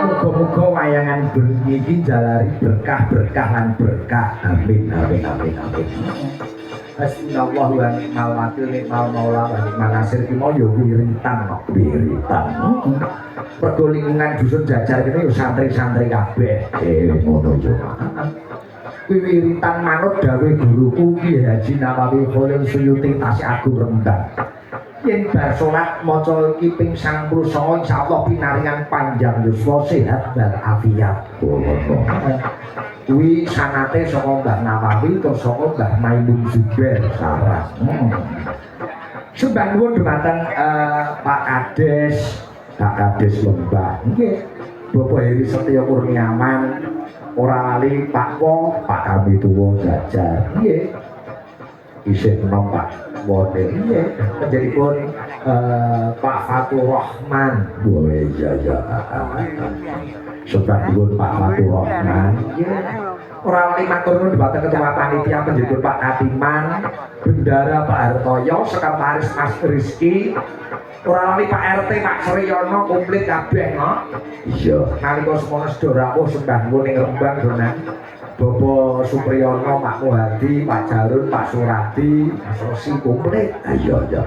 Muga-muga wayangan iki jalari berkah-berkah lan berkah. Amin amin amin amin. Hasbunallahu wa ni'mal wakil ni'mal maula wa ni'mal nasir ki mau yo wiritan kok wiritan. Pergo lingkungan dusun Jajar kene yo santri-santri kabeh. Ngono yo. Kuwi wiritan manut dawuh guruku Ki Haji Nawawi Khalil Suyuti Tasih Agung Rembang. Yen bar salat maca iki ping 99 insyaallah pinaringan panjang yuswa sehat dan afiat. Kuwi sanate saka Mbah Nawawi to saka Mbah Maimun Zubair sarah. Sembah nuwun dhumateng Pak Kades Lembah. Nggih. Bapak Heri Setyo Kurniawan, ora lali Pak Wo, Pak Kami Tuwa Jajar. Nggih. Isih enom Pak Wone. Nggih. Panjenenganipun Pak Fatur Rahman. Wah iya ya. Sembah nuwun Pak Fatur Rahman. Ora lali matur nuwun dhumateng Ketua Panitia panjenengan Pak Katiman, Bendara Pak Hartoyo, Sekretaris Mas Rizky, ora lali Pak RT Pak Suryono komplit kabeh no. Iya. Nalika semono sedaya rawuh sembah nuwun ing Rembang donan. Bapak Supriyono, Pak Muhadi, Pak Jarun, Pak Suradi, Mas Rosi komplit. Iya ya.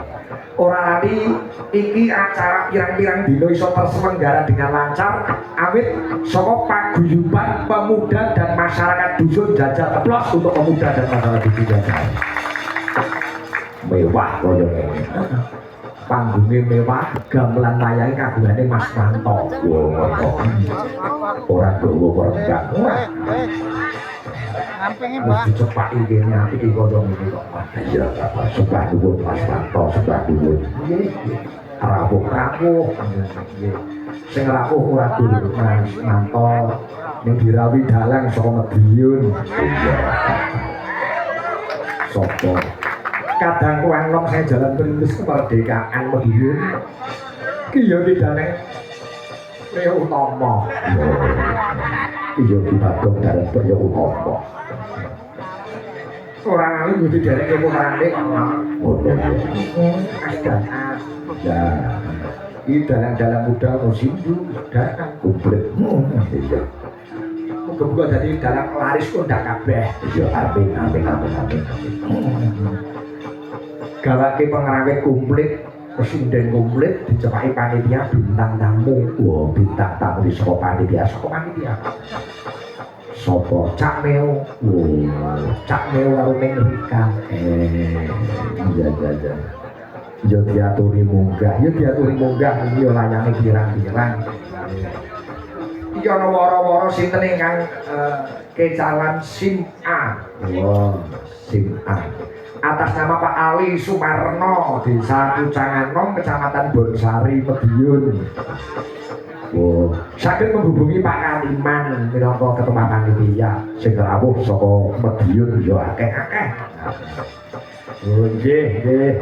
Ora lali iki acara pirang-pirang dina iso terselenggara dengan lancar awit saka paguyuban pemuda dan masyarakat dusun Jajar. Aplaus untuk pemuda dan masyarakat dusun Jajar. Mewah kaya ngene. Panggungnya mewah, gamelan layang kagungane Mas Manto. Orang dowo perenggang. Mesti cepat ini iki kodong ini kok. Iya, sebah nuwun Mas Manto, sebah nuwun. Rawuh-rawuh. Sing rawuh ora kudu Mas Manto ning dirawi dalang saka Madiun. Sopo kadang kuang nom saya jalan perintis kemerdekaan Madiun ki yo bidane Leo Utomo. Iya di Bagong dalan Leo Utomo. Orang lain jadi dari kemurannya ya ini dalang-dalang muda musim datang kumplit. Moga-moga jadi dalang laris kok ndak kabeh. Ya amin amin amin amin. Gawake pengarawet komplit, presiden komplit dicepaki panitia bintang tamu. Wah, bintang tamu di saka panitia, Sopo Cak Meo. Cak Meo karo ning Rika. Iya. Yo diaturi munggah iki yo layane pirang-pirang. Iki ana wara-wara sinten ingkang kecalan SIM A. SIM A. Atas nama Pak Ali Sumarno, Desa Kucanganom, Kecamatan Bonsari, Madiun. Saged menghubungi Pak Katiman minangka ketua panitia sing rawuh saka Madiun yo akeh-akeh. Oh nggih.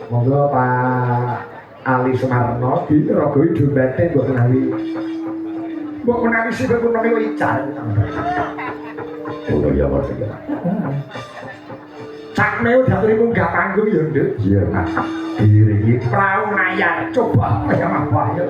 Monggo Pak Ali Sumarno dirogoi dompete mbok menawi. Mbok menawi sing menawi kok ical. Oh ya Mas. Sakne diaturi munggah panggung ya, Nduk. Iya. Diringi prau layar coba ya apa ya.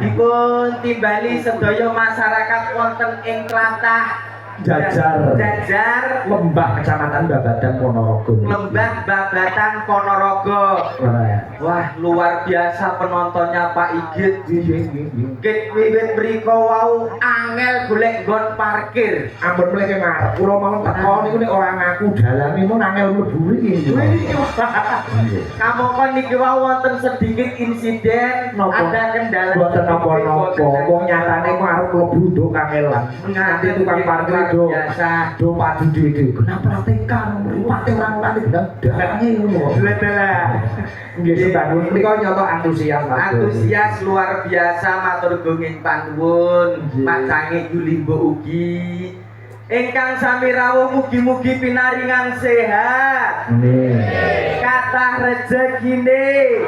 Dipun timbali sedaya masyarakat wonten ing tlatah Jajar Lembah Kecamatan Babadan Ponorogo. Lembah Babatan Ponorogo. Wah, luar biasa penontonnya Pak Igit. Git wiwit mriko wau angel golek nggon parkir. Ampun mleke Mas, kula mau teko niku nek ora ngaku dalane mun angel mlebu iki. Kamangka niki wau wonten sedikit insiden, ada kendala. Boten napa-napa. Wong nyatane ku arep mlebu nduk kangelan. Nganti tukang parkir do biasa do padu dhewe. Kenapa tekan mripate ora ngene dalane ngono. Nggih sebangun menika nyoto antusias Mas. Antusias luar biasa matur gunging panuwun Pak Cange Yulimbo ugi. Ingkang sami rawuh mugi-mugi pinaringan sehat. Amin. Kathah rejekine.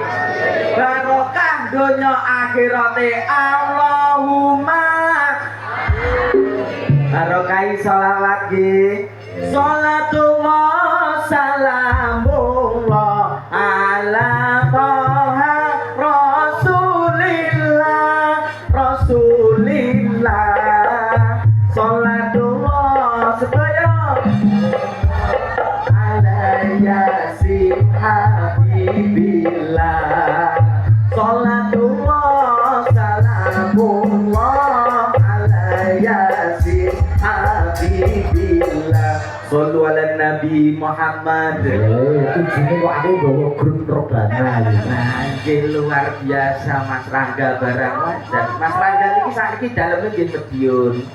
Barokah donya akhirate Allahumma. Barokai sholawat nggih. Sholatullah salamullah ala toha Rasulillah sholatullah sedaya ala yasin habibillah sholatullah salamullah ala yasin habibillah sallu ala nabi Muhammad. Tujune kok aku gawa grup Robana iki. Nah, nggih luar biasa Mas Rangga barang wajan. Mas Rangga niki saiki daleme nggih Medion.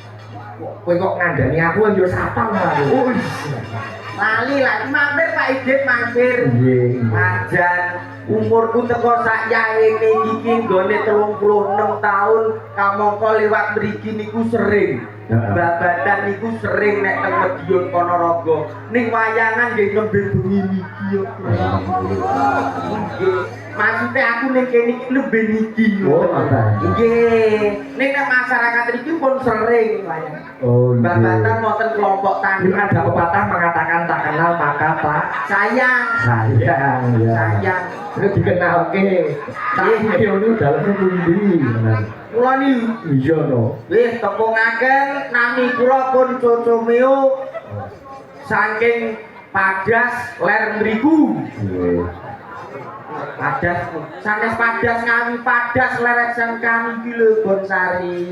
Kowe kok ngandani aku yo sapang aku. Lali lagi mampir Pak Igit mampir. Nggih. Wajan umurku teko sak yae iki nggone 36 tahun kamangka liwat mriki niku sering. Babatan niku sering nek teng Medion Ponorogo. Ning wayangan nggih nembe bengi niki yo. Nggih. Maksudnya aku ning kene iki nembe niki yo. Nggih. Ning nek masyarakat iki pun sering wayangan. Oh, nggih. Babatan wonten kelompok tani. Ada pepatah mengatakan tak kenal maka tak sayang. Sayang ya. Sayang. Itu dikenalke. Tak iki daleme pundi. Kula niki Iya no. nggih tepungaken nami kula pun Cocomeo saking Padas ler mriku. Nggih. Padas sanes Padas ngawi Padas lerek sangkan iki lho Bonsari.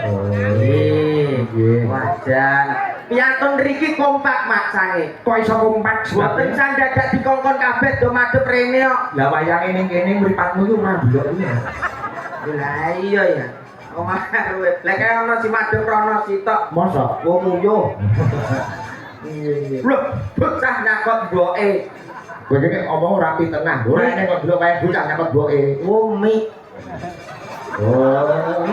Oh, nggih. Wajan. Piantun riki kompak maksane. Kok iso kompak Boten sandadak dikongkon kabeh do madhep rene kok. lah wayange ning kene mripatmu iku ora ndelok ya. Lah iya ya. Omah kowe. Lah kaya ono si madhep rono sitok. Mosok Wong uyuh. iya. Lho, bocah nyakot mboke. Kowe iki omong rapi tenang. Ora nek kok delok wae bocah nyakot mboke. Oh, mi Oh,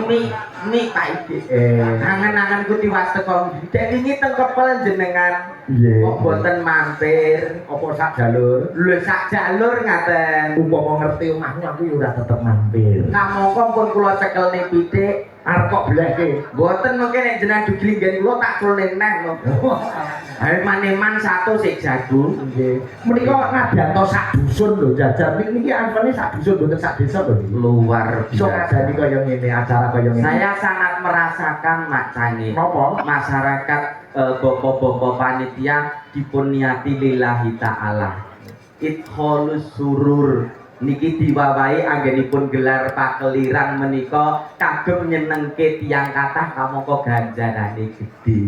Pak Iki. eh Angan-anganku tiwas teko. Dek wingi teng kepel jenengan. Nggih. Kok boten mampir? apa sak jalur? Lho sak jalur ngaten. Umpama ngerti omahmu aku ya ora tetep mampir. Kamangka pun kula cekelne pitik. Arep kok bleke. Boten mungkin nek jenengan diglinggen kula tak culne neh lho. Ayo maneman satu sik jagung. Nggih. Menika ngadanto sak dusun lho jajar niki angkane sak dusun mboten sak desa lho. Luar Iso ngajani kaya ngene acara kaya ngene. Saya sangat merasakan Mak Cani. Napa? Masyarakat bapak-bapak panitia dipun niati lillahi ta'ala. Idkholus surur niki diwawahi anggenipun gelar pakeliran menika kagem nyenengke tiyang kathah kamangka ganjarane gedhe.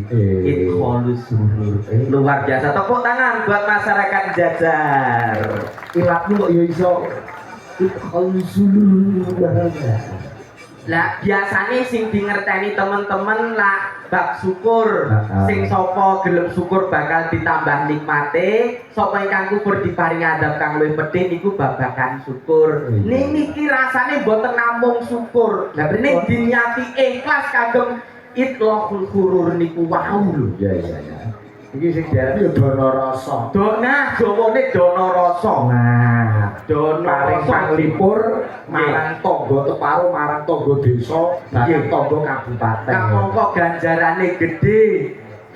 Idkholus surur. Luar biasa. Tepuk tangan buat masyarakat Jajar. Ilatmu kok ya iso idkholus surur. Lah biasane sing dingerteni temen-temen lah bab syukur. Sing sapa gelem syukur bakal ditambah nikmate, sapa ingkang kufur diparingi adab kang luwih pedhe niku babagan syukur. Ning niki rasane mboten namung syukur. Lah ning diniati ikhlas kagem idlahul khurur niku wau lho. Iya iya iya. Iki sing diarani ya dana rasa. Dona jawane dana rasa. Nah, Dana paring panglipur marang tangga teparo marang tangga desa, marang tangga kabupaten. Kamangka ganjarane gedhe.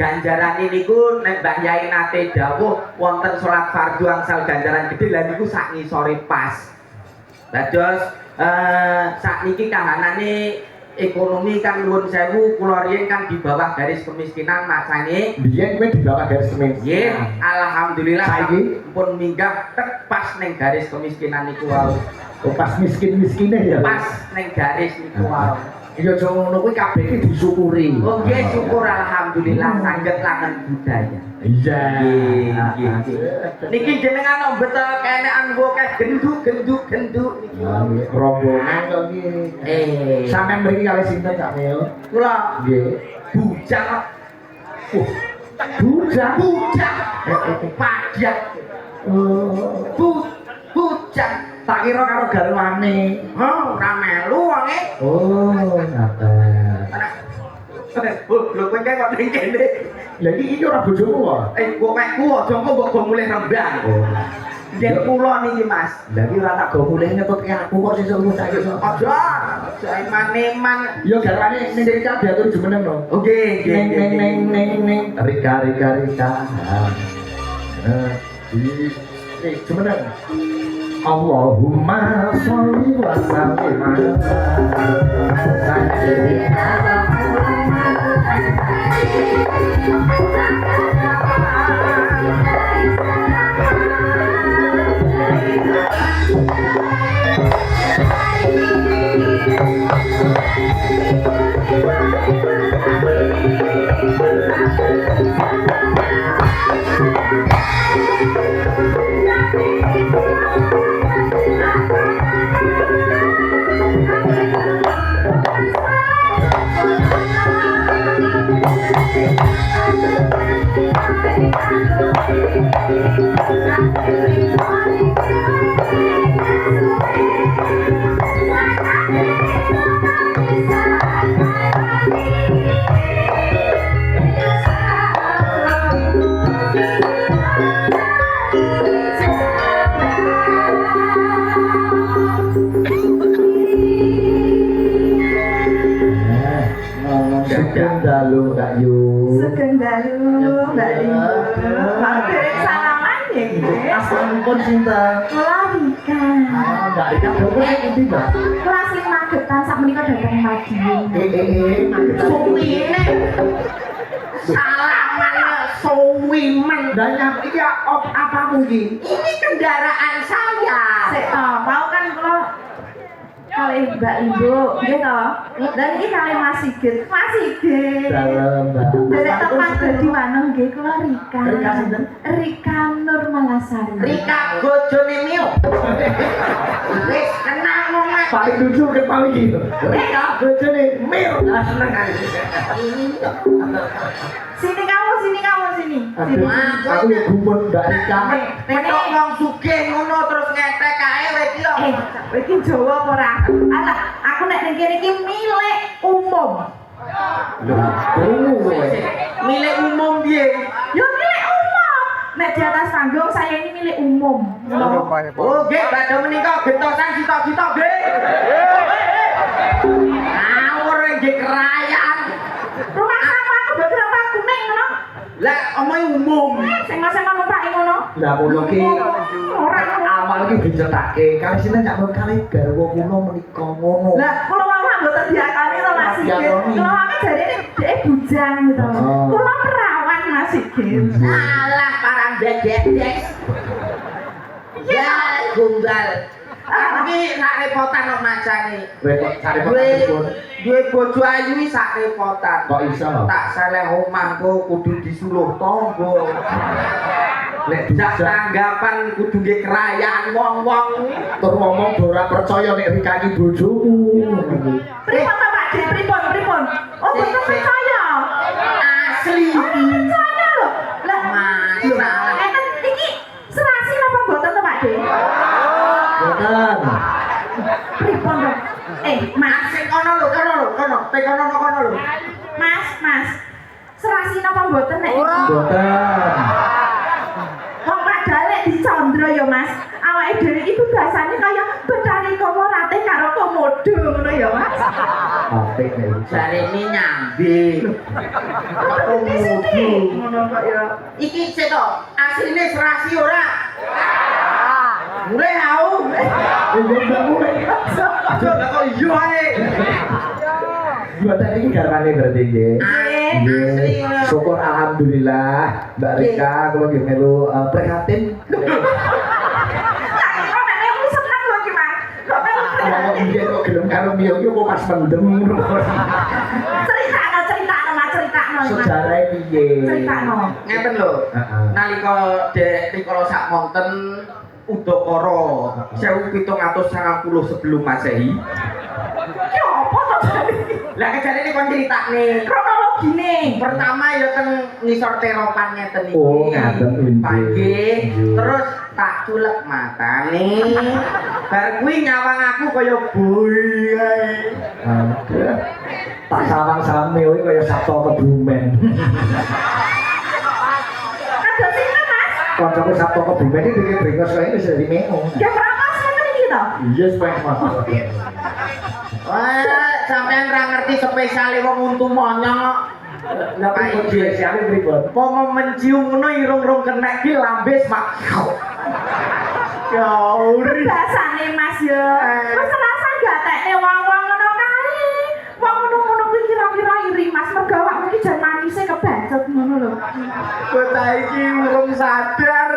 Ganjarane niku nek Mbah Yai nate dawuh wonten salat fardu angsal ganjaran gedhe lha niku sak ngisore pas. Dados sakniki kahanane ekonomi kan nuwun sewu kula riyen kan di bawah garis kemiskinan maksane Biyen kowe di bawah garis kemiskinan. nggih alhamdulillah Saiki? pun minggah tek pas ning garis kemiskinan niku wau. Oh, pas miskin-miskine ya. Pas ning garis niku wau. Iya aja ngono kuwi kabeh iki disyukuri. Oh nggih syukur alhamdulillah saged langen budaya. Iya. Nggih nggih. Niki jenengan betul kenekan kok genduk niki. Rombongan kok iki. Sampeyan mriki kali sinten Kak Mel? Kula Nggih. bujang. Bujang. Pajak. Bujang. Tak kira karo garwane. Ora melu wonge. Oh, ngaten. Lho kowe kok ning kene. Lah iki ora bojomu kok. Kok mekku aja kok mbok go mulih rembang. Oh. Nggih kula niki Mas. Lah iki ora tak go mulih nyetutke aku kok sesuk ngucap iso. Aja. Jai maneman. Yo garwane ning Rika diatur jumeneng lho. Oke, Neng Rika. Jumeneng. Allahumma sholli wa sallim ala sayyidina Sugeng dalu Mbak Yu. Sugeng dalu Mbak Yu. Mampir salaman ya nggih. Asalipun sinten? Kula Rika. Mbak Rika dhewe endi, Mbak? Kula asli Magetan sakmenika dhateng Madiun. Suwine. Salaman suwimen. Lah nyapa iki apa iki? Ini kendaraan saya. Sik to, mau kan kula Kali Mbak Limbo, nggih to. Dan iki kali Mas Sigit. Mas Sigit. Dalam Mbak. Derek tepat dadi wanung nggih kula Rika. Rika sinten? Rika Nur Malasari. Rika bojone Mio. Wis kenal wong mak. Paling lucu ke paling gitu. Rika bojone Mil. Seneng kan. Sini kamu, sini kamu, sini. Aduh, aku ya gumun Mbak Rika. Metok wong sugih ngono terus ngetek kae wis iki yo. Iki Jawa apa ora? Alah, aku nek ning kene iki milik umum. Milik umum piye? Ya milik umum. Nek di atas panggung saya ini milik umum. Oh, nggih, badhe menika gentosan cita-cita nggih. Ngawur nggih kerayaan. Rumah sama aku bener apa kuning ngono. Lah omahe umum. Sing mas-mas numpaki ngono. Lah kula ki Ora awal ki dicetake kali sini nyak mun kali garwa kula menika ngono. Lah, kula wae mboten diakoni to Mas Sigit. Kula wae jarene dhek bujang gitu. Kula perawan Mas Sigit. Alah parang dedek. Ya, gunggal. Aku ki sak repotan kok macane. Repot cari Duwe bojo ayu iki sak repotan. Kok iso? Tak seleh omahku kudu disuluh tangga. Nek Jak bisa tanggapan kudu nggih kerayaan wong-wong. tur ngomong ora percaya nek Rika ki bojoku. Pripun to Pak Dik? Pripun? Oh, betul percaya. Asli. Oh, percaya lho. Lah, Masalah. enten iki serasi napa mboten to Pak Dik? Boten. Pripun to? Mas, Sing kono lho, kono. Te kono lho. Mas. Serasi napa mboten nek? Boten. Wong padahal nek dicandra ya Mas. Awake dhewe iki bahasane kaya Betari Komorate karo Komodo ngono ya Mas. Apik nek bisa. Jarene nyambi. Aku mudu. Ngono kok ya. Iki sik to, asline serasi ora? Mulai hau. Aja lah kok iya ae. Boten iki garwane berarti nggih. Asli ngono. Syukur alhamdulillah Mbak Rika kula nggih melu prihatin. Kok nek aku seneng lho iki Mas. Kok melu Kalau dia kok gelem karo Mio ki kok pas mendem. Critakno Mas. Sejarah piye? Critakno. Ngeten lho. Heeh. Nalika dek rikala sak monten Udakara 1790 sebelum Masehi. Ki apa to jane? Lah kejarene kon critakne. Kronologine. Pertama ya teng ngisor teropan ngeten iki. Oh, ngaten nggih. Pagi, terus tak culek matane. Bar kuwi nyawang aku kaya bui ae. Aduh. Tak sawang Mio iki kaya Sabto Kebumen. Kados sinten Mas? Kancaku Sabto Kebumen iki bikin bringos kaya wis dadi Mio. Ya prapos ngene iki to. Iya spek Mas. Wah, sampean ra ngerti spesiale wong untu monyong kok. Lah kok spesiale pripun? Pomo mencium ngono irung-irung kenek ki lambes mak. Ya uri. Bahasane Mas ya. Mas rasa gatekne wong-wong ngono kae. Wong ngono-ngono kuwi kira-kira iri Mas mergo awakmu iki jan manise kebacut ngono lho. Kota iki urung sadar.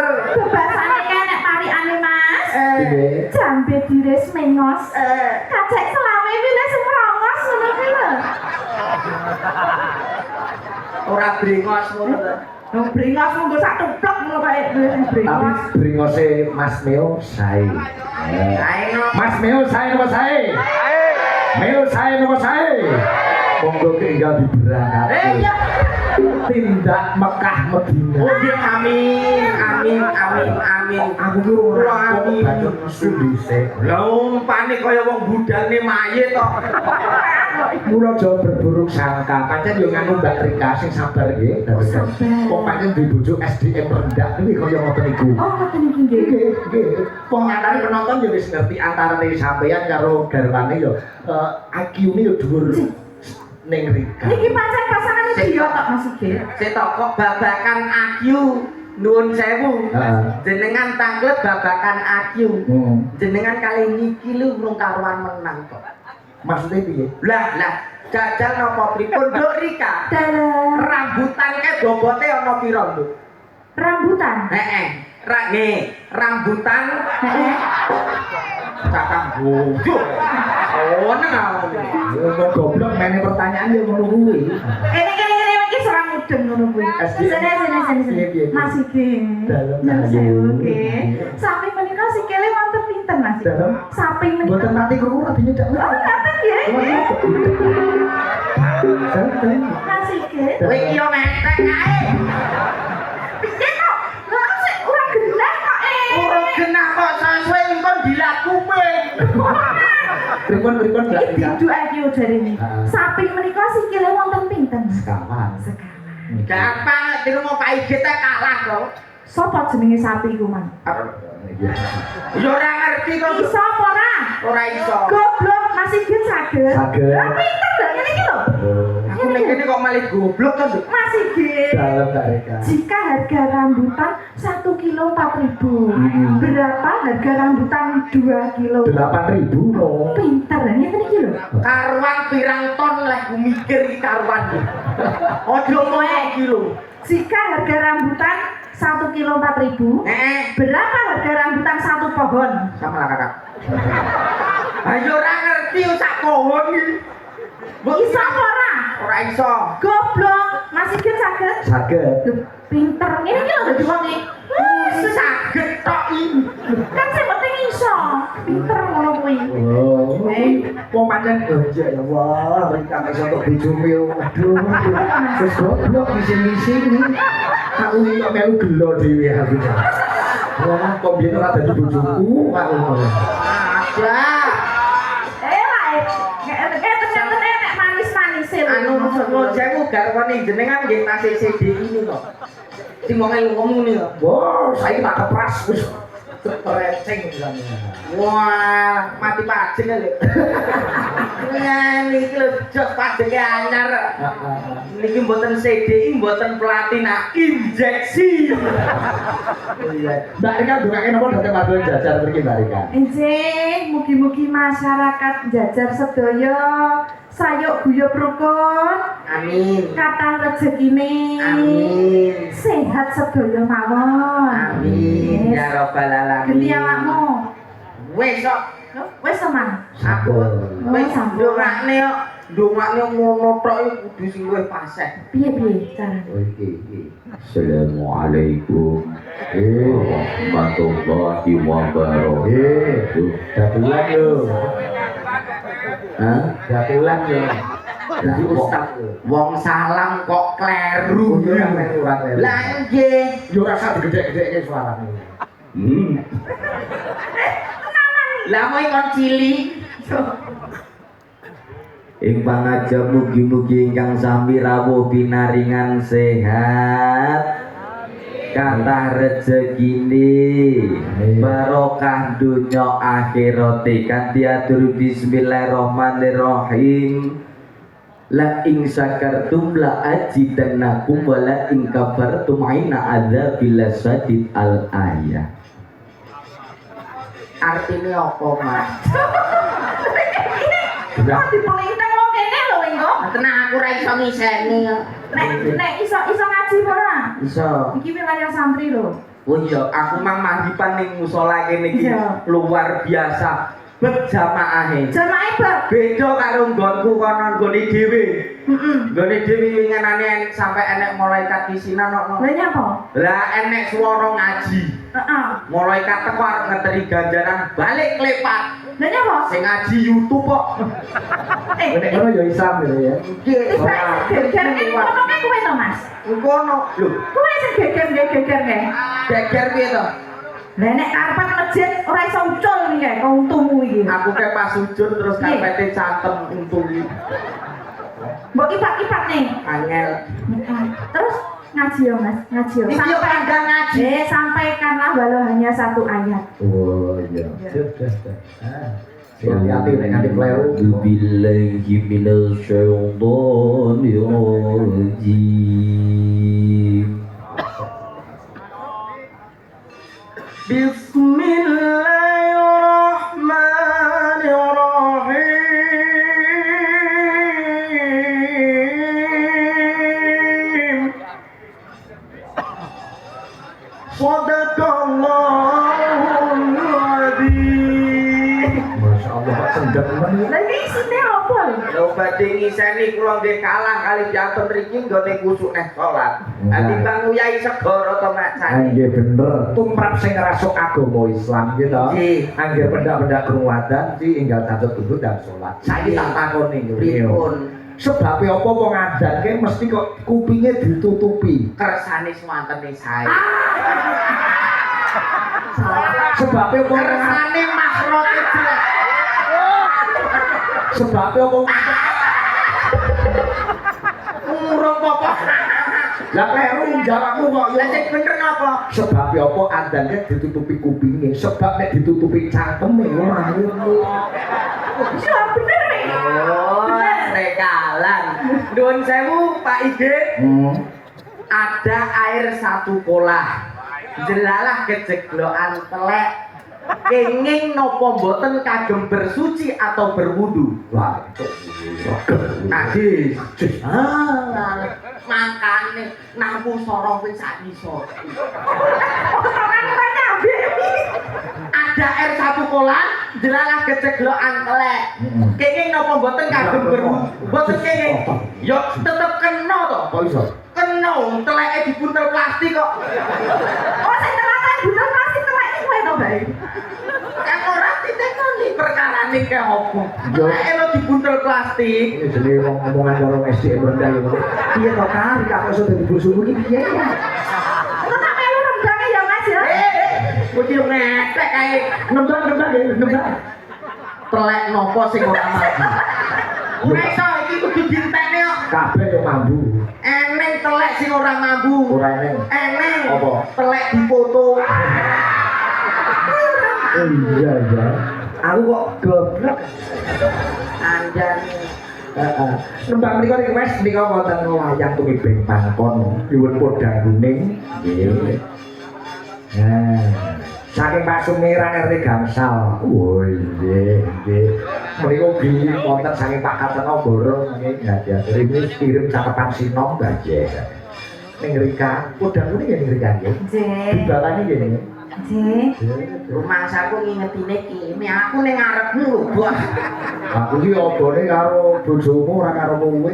Bahasane kae nek parikane Mas. Piye? Jambe diris mengos. Kacek selawe wile semrongos ngono kuwi lho. Ora brengos ngono to. Wong bringos mung sak tuplek ngono kae Tapi bringos. bringose Mas Mio sae. Ae no. Mas Mio sae napa sae? Mio sae napa sae? Monggo tinggal diberangkat. Iya. Tindak Mekah Madinah. Oh nggih amin. Aku ki ora Amin. bacot nesu dhisik. Lah umpane kaya wong budalne mayit to. Mula aja berburuk sangka. Pancen yo nganu Mbak Rika sing sabar nggih. Sabar. Kok pancen di bojo SDM rendah iki kaya ngoten niku. Oh, ngoten iki nggih. Nggih. Kok nyatane penonton yo wis ngerti antarane sampeyan karo garwane yo IQ-ne yo dhuwur ning Rika. Niki pancen pasangane dia tok Mas Sigit. Sik to kok babakan IQ nuwun sewu. Heeh. Jenengan tanglet babakan IQ. Jenengan kali niki lho urung karuan menang kok. Maksudnya piye? Lah, jajal napa pripun Nduk Rika? Dalam Rambutan kae bobote ana pira, Nduk? rambutan. Heeh. Nggih, rambutan Heeh. cakang bojo. Oh, nang. Kok goblok main pertanyaan yo ngono kuwi. Ini iki serang mudeng ngono kuwi. Sini. Masih King. Dalem Oke. Samping menika sikile wonten pinten Mas? Dalem. Samping menika. Mboten nanti krungu ora dinyedak. Oh, ngaten nggih. Masih King. Kowe iki yo metek kae. Piye kok? Lha sik ora genah kok Ora genah kok sesuai engko dilakuke. Pripun gak Iki bisa. didu ae yo jarene. Samping menika sikile wonten pinten? Sekawan. Sekarang. Gampang di rumah Pak Ige teh kalah kok. Sopo jenenge sapi iku, Man? Yo ora ngerti kok. Iso apa ora? Ora iso. Goblok masih gen saged. Saged. Lah pinter lho ngene iki lho. Aku nek kene kok malah goblok kan. Masih gen. Dalem Kak Rika. Jika harga rambutan 1 kilo 4.000, berapa harga rambutan 2 kilo? 8.000 no. Pinter ya ngene iki lho. Karuan pirang ton lah ku mikir iki karuan. Ojo ngomong kilo. Jika harga rambutan 1 kilo 4.000, berapa harga rambutan 1 pohon? Sama lah kakak. Ayo ora ngerti sak pohon iki. Iso apa ora? Ora iso. Goblok, masih gen saged. Saged. Duh, pinter ngene iki lho dadi wong iki. Saged tok iki. Kan sing penting iso. Pinter ngono kuwi. Oh, kok pancen iya ya wah, Rika iso untuk bojomu. Aduh. Wis goblok misi-misi iki. Aku iki kok melu gelo dhewe aku. Wah, kok biyen ora dadi bojoku, aku ngono. Ada. Ternyata enek manis-manis e. Anu ngojeku garwane jenengan nggih tasih CD ini kok. Sing wong ngomong ini kok. Wah, saiki tak kepras wis stretching misalnya. Wah, mati pajeng lho. Niki lho jos pajenge anyar. Niki mboten CD, mboten platina, injeksi. Iya. Mbak Rika dongake napa dhateng Matur Jajar mriki Mbak Rika? Enjing, mugi-mugi masyarakat Jajar sedaya sayuk guyub rukun, Amin. kathah rezekine, Amin. sehat sedaya mawon. Amin ya rabbal alamin. Genti awakmu. Wes kok Wis teman. aku wis ndongakne kok ndongakne ngono tok iki kudu sing luwih fasih. Piye carane? Assalamualaikum warahmatullahi wabarakatuh. Dapulan yo. Hah? Dapulan yo. Jadi ustaz yo. Wong salam kok kleru. Lah nggih. Yo rasa digedhe-gedheke suarane. Lah mau kon cilik. Ing pangajab mugi-mugi ingkang sami rawuh pinaringan sehat. Kathah rezekine, barokah dunya akhirate kanthi atur bismillahirrahmanirrahim. La ing syakartum la ajidannakum wa la ing kafartum aina adzabil sadid al ayah. Artine apa, Mas? Kok dipelintang wong kene lho engko? Tenang aku ra iso ngiseni. Nek iso ngaji apa ora? Iso. Iki wilayah santri lho. Oh iya, aku mang mahdipan ning musala kene iki Iya. luar biasa. Berjamaahe. Jamaah bab. Beda karo nggonku kono nggone dhewe. Heeh. Nggone dhewe winginane sampai enek malaikat isinan kok. Lha nyapa? Lah enek swara ngaji. Heeh. Malaikat teko arep ngeteri ganjaran balik klepat. Lha nyapa? Sing ngaji YouTube kok. Nek ngono yo Islam yo ya. Nggih. Geger iki ngomongke kowe to, Mas. Ngono. Lho, Kowe sing geger nggih. geger piye to? Lah nek karepan masjid ora iso ucul iki kae untumu iki. Aku ke pas sujud terus Piye? karpete cantem untung iki. Mbok kipak-kipak nih. Angel. Terus ngaji ya, Mas. Ngaji ya. Iki yo kandang ngaji. Sampaikanlah walau hanya 1 ayat. Oh iya. Sudah. Hati-hati nek nganti kleru. Billahi minasyaitonir rajim. Bismillahirrahmanirrahim. Shadaqallahul adzim. Masya Allah, Pak Sendet demen. Lah iki isine apa? Lho badhe ngiseni kula nggih kalah kali piantun mriki nggone kusuk neh salat. Ati Bang Uyai segara to Mak Sani. Nggih bener, tumrap sing ngrasuk agama Islam gitu. Nggih. Angger pendak-pendak kruwadan iki enggal cacat tunduk dan salat. Saiki tak takoni Pripun? Sebab apa wong adanke mesti kok kupinge ditutupi. Kersane swantene sae. Sebab apa Kersane makrote jelek. sebab apa Urung apa. lah kleru jawabmu kok Lah sing bener napa? sebab apa adanke ditutupi kupinge sebab nek ditutupi cangkeme ora Iya bener nek. Oh, rekalan. Nuwun sewu Pak Igit. Ada air satu kolah. Jelalah kejeglokan telek. Kenging nopo mboten kagem bersuci atau berwudu. wah Najis. Makane nampu sorong wis sak isor. Ada air satu kolam, jelalah kejeglokan telek. Kenging napa mboten kagem berwudu. Mboten kenging. Yo tetep kena to. kok iso Kena teleke dibuntel plastik kok. Oh sing terlalu bulan plastik telek kowe to, Bae. Kan ora ditekoni perkarane ke opo. Yo. Teleke lo dibuntel plastik. ini jadi omongan karo SDM rendah gitu piye to kari kok iso dadi bojomu iki piye ya Kok tak melu rendangnya ya Mas ya? Kuwi ngepek kae. nembak Telek nopo sing ora mati. Ora iso iki kudu dintekne kok. kabeh yo mambu Eneng telek sing ora mambu. ora eneng Eneng. Apa? Telek dipoto. iya ya aku kok goblok Anjane. nembak mriku iki wis nika wonten wayang tumibeng pangkon nyuwun podang kuning nggih nah saking Pak Sumiran RT Gangsal oh nggih mriku bi wonten saking Pak Kateno Borong nggih ngajari ini kirim cakepan sinom gajah ning Rika podang kuning ya ning Rika nggih Jeh. dibalani nggih ning Jeh. Rumangsaku ngingetine kene aku ning ngarepmu lho, Bos. aku ki obone karo bojomu ora karo kowe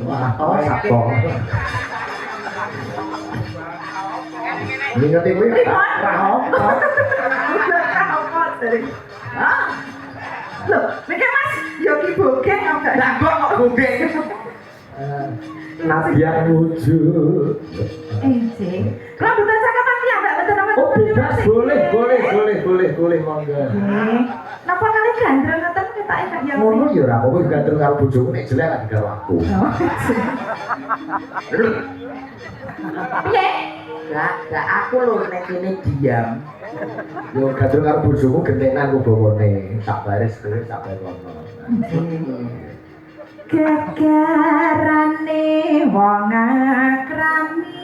wah to sapa ini ngerti kowe ora apa Hah? Loh, mikir Mas, yo ki bogeng apa? Lah kok gobeng. nabi yang wujud Jeh. Kalau bukan cakapan ki ambek mboten apa oh bebas boleh monggo Jeh. Napa kali gandreng ngoten ketake gak ya? ngono ya ora apa juga terus karo bojomu nek jelek lagi karo aku Oh, piye? Gak aku lho nek kene diam. yo gadrung karo bojomu gentenan ku bawane sak baris kowe sak baris kono Gegarane wong akrami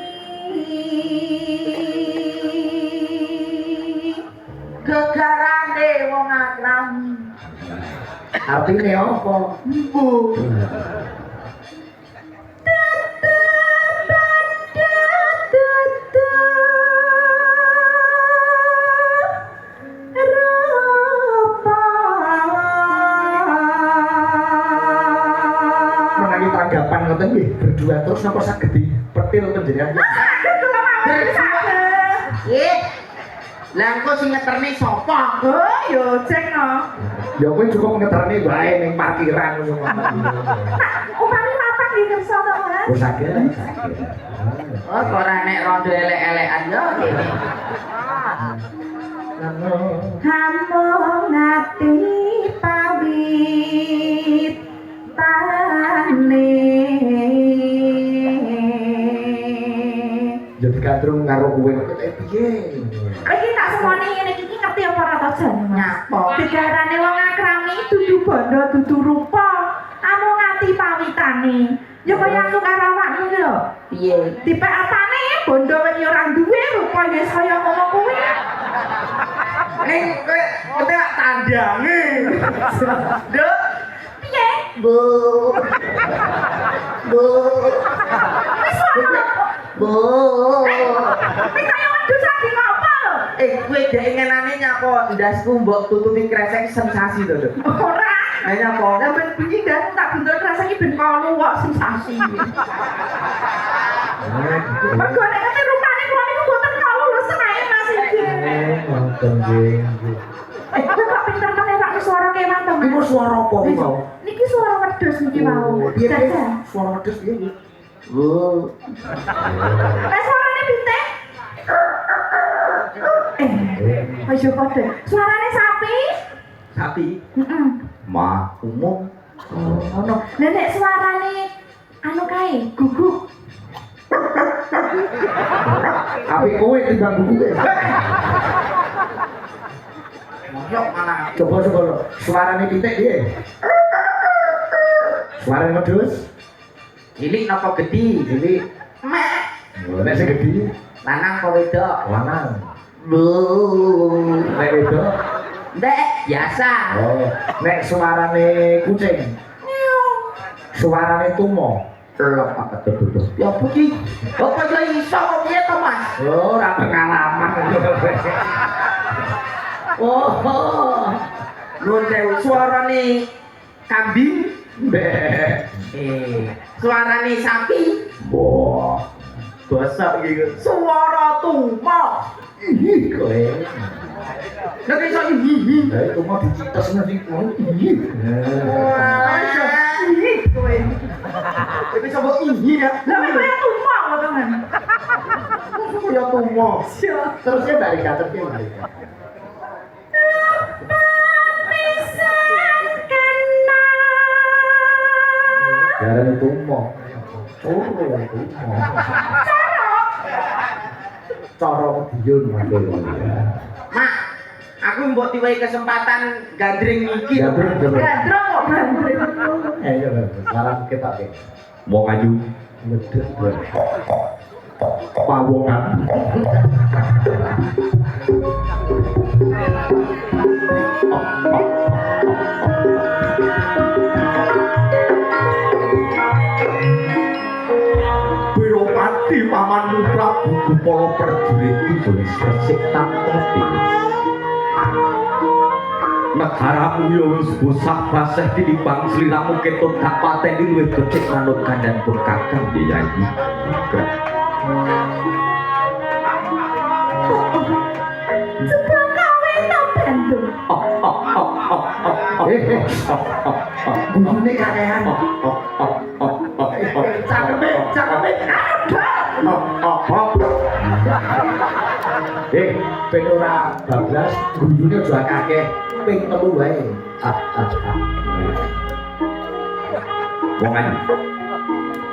Gegarane wong akram. artine apa Bu. menangi tanggapan ngoten nggih berdua terus napa saged dipetil panjenengan Ih. Lah engko sing ngeterne sapa? Oh, yo cek no. ya kowe cukup ngeterni wae ning parkiran ngono Upami mapan iki kersa to, Mas? wis akeh Oh, kok ora nek rondo elek-elekan yo kene. Hamung ngati pawit tane jadi kadrung karo kowe kok piye iki tak semoni ngene iki ngerti apa ora to jan Nyapa? gegarane wong akrami dudu bondo dudu rupa amung ngati pawitane ya kaya aku karo awakmu iki lho Piye? tipe apane bondo iki ora duwe rupa ya saya ngono kuwi Ning kowe mesti tak tandangi. Nduk. piye Bu. Bu. wis ono Bu. wis kaya wedhus lagi ngopo lho Kowe dek ngenane nyapa ndasku mbok tutupi kresek sensasi to, Dok. ora Nanya apa? Lah ben bengi dan tak bentuk rasa iki ben kalu kok sensasi. Mergo nek kate rupane kula niku mboten kalu lho sengae Mas iki. Ngoten nggih. Kok kok pinter meneh rak suara kewan to Mas. Iku suara apa kuwi mau? Niki suara wedhus niki mau. Piye piye? Jajan. Suara wedhus piye? Oh. Lah suarane bintik. Ayo padha. Suarane sapi. Sapi. Heeh. Ma umum. Oh, ngono. Lah nek suarane anu kae, guguk. Tapi kowe timbang buku. Mosok malah Coba lo. Suarane pitik piye? Suarane wedhus? cilik napa gedhi? Jadi Mek. nek sing gedhi Lanang apa wedok? lanang. Bu. Nek wedok Ndek, biasa. oh, nek suarane kucing. Suarane tumo. Lep apa tuh? Ya apa ki? Apa yo iso kok piye to, Mas? Oh, ora pengalaman. Oh. Nuwun sewu, suarane kambing, Mbek. suarane sapi, Wah. basa iki. Suara tumo. Ih, kowe. Nek iso hihi. Lah tumo dicites nanti kowe. Ih. Kowe. Iki coba hihi ya. Lah kaya tumpah kok tenan. Ya tumo. Terusnya dari kata piye mari. Jaran tumo. Oh, tumo. Cara mediyun mangkel. Mak, aku mbok diwehi kesempatan gandring iki. Ya bener. Gandrong kok gandreng. Iya, sekarang kita ke. Wong ayu Medhek gue. Pawongan. Wiropati pamanmu Prabu Gupala prajurit Idris resik takopi. Negaramu ya wis bosak basah tinimbang sliramu ketut dak pateni luwih becik manut kandhan pun kakang Yayi. Sedang kawin to Bandung. Bujune kakean. Cakep. Ben ora bablas, guyune aja akeh, ping 3 wae. Wong ayu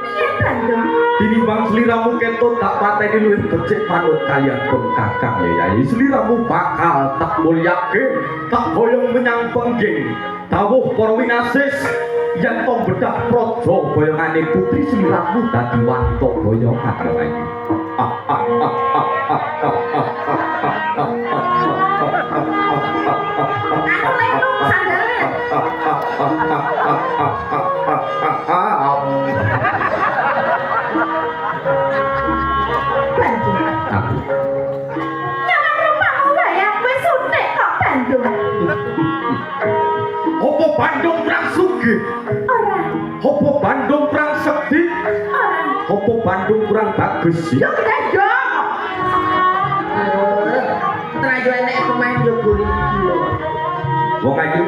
Piye Bandung? tinimbang sliramu ketut tak pateni luwih becik manut kaya pun kakang Yayi. Sliramu bakal tak mulyake, tak boyong menyang pengging. Dawuh para winasis yen to bedah praja boyongane putri sliramu dadi wanto boyongan Yayi. Aku lenung sandalnya. Bandung. Nyawang rupamu wae aku wis suntik kok Bandung. Apa Bandung perang sugih? Ora, Apa Bandung perang sedih? ora. Apa Bandung perang bagus Yo ya? gendong. Trayo enek pemain yo gol iki lho. Wong ayu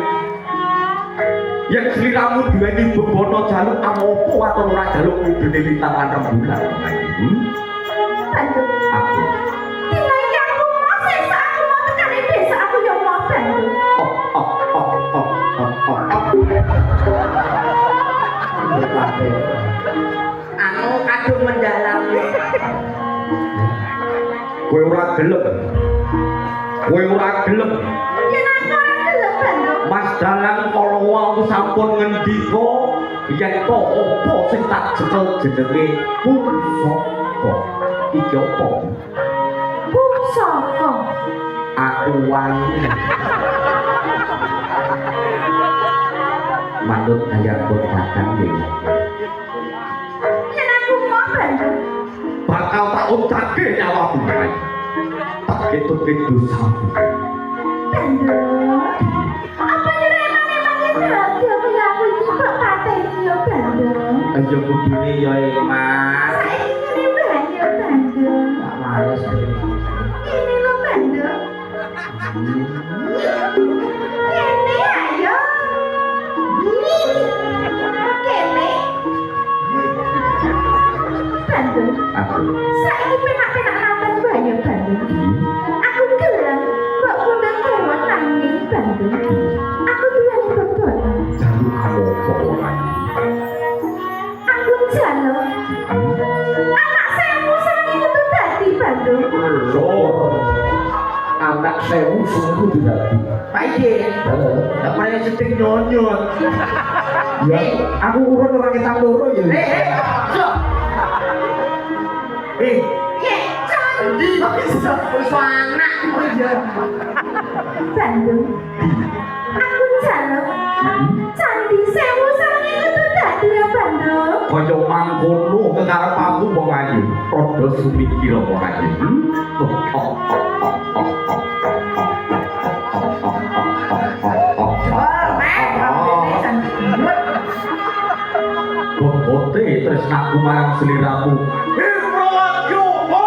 yen sliramu duweni bebono jaluk amopo atau ora jaluk udune lintang lan rembulan Wong ayu. Bandung. Aku Dina iki aku mau sesa aku mau tekan desa aku yo mau Bandung. Anu kadung mendalam. Kowe ora gelem. Kowe ora gelem. Yen aku ora gelem Bandung. Mas Dalang kala wau sampun ngendika yen to apa sing tak cekel jenenge pusaka. Iki apa? Pusaka. Aku wani. Manut kaya pun kakang dhewe. Yen aku mau Bandung. Bakal tak untake nyawamu Rai. Tak ketut dosamu. Bandung. Apa nyere emang-emang Aku ya aku iki kok pateni yo Bandung. Aja kudune ya Mas. Saiki ngene banyu Bandung. Tak males. Ini lo Bandung. Kene ayo. Kene. Bandung. Aku. Saiki penak-penak nonton banyu Bandung. Aku gelem kok undang dewa nanging Bandung. Aku duweni bebon. Jalu apa orang? Aku jaluk. Anak sewu seneng itu dadi Bandung. Lor. Anak sewu sungguh didadi. Pak Yen, tak payah sedeng nyonyot. Ya, aku urun orang kita loro ya. Ye, candi kok iso anak. Oh iya. Bandung. Aku jaluk. Candi sewu seneng itu dadi ya Bandung. Kaya mangkono kekarepanmu wong ayu. Padha sumikira wong ayu. Bobote tresnaku marang sliramu. Wirayuwa.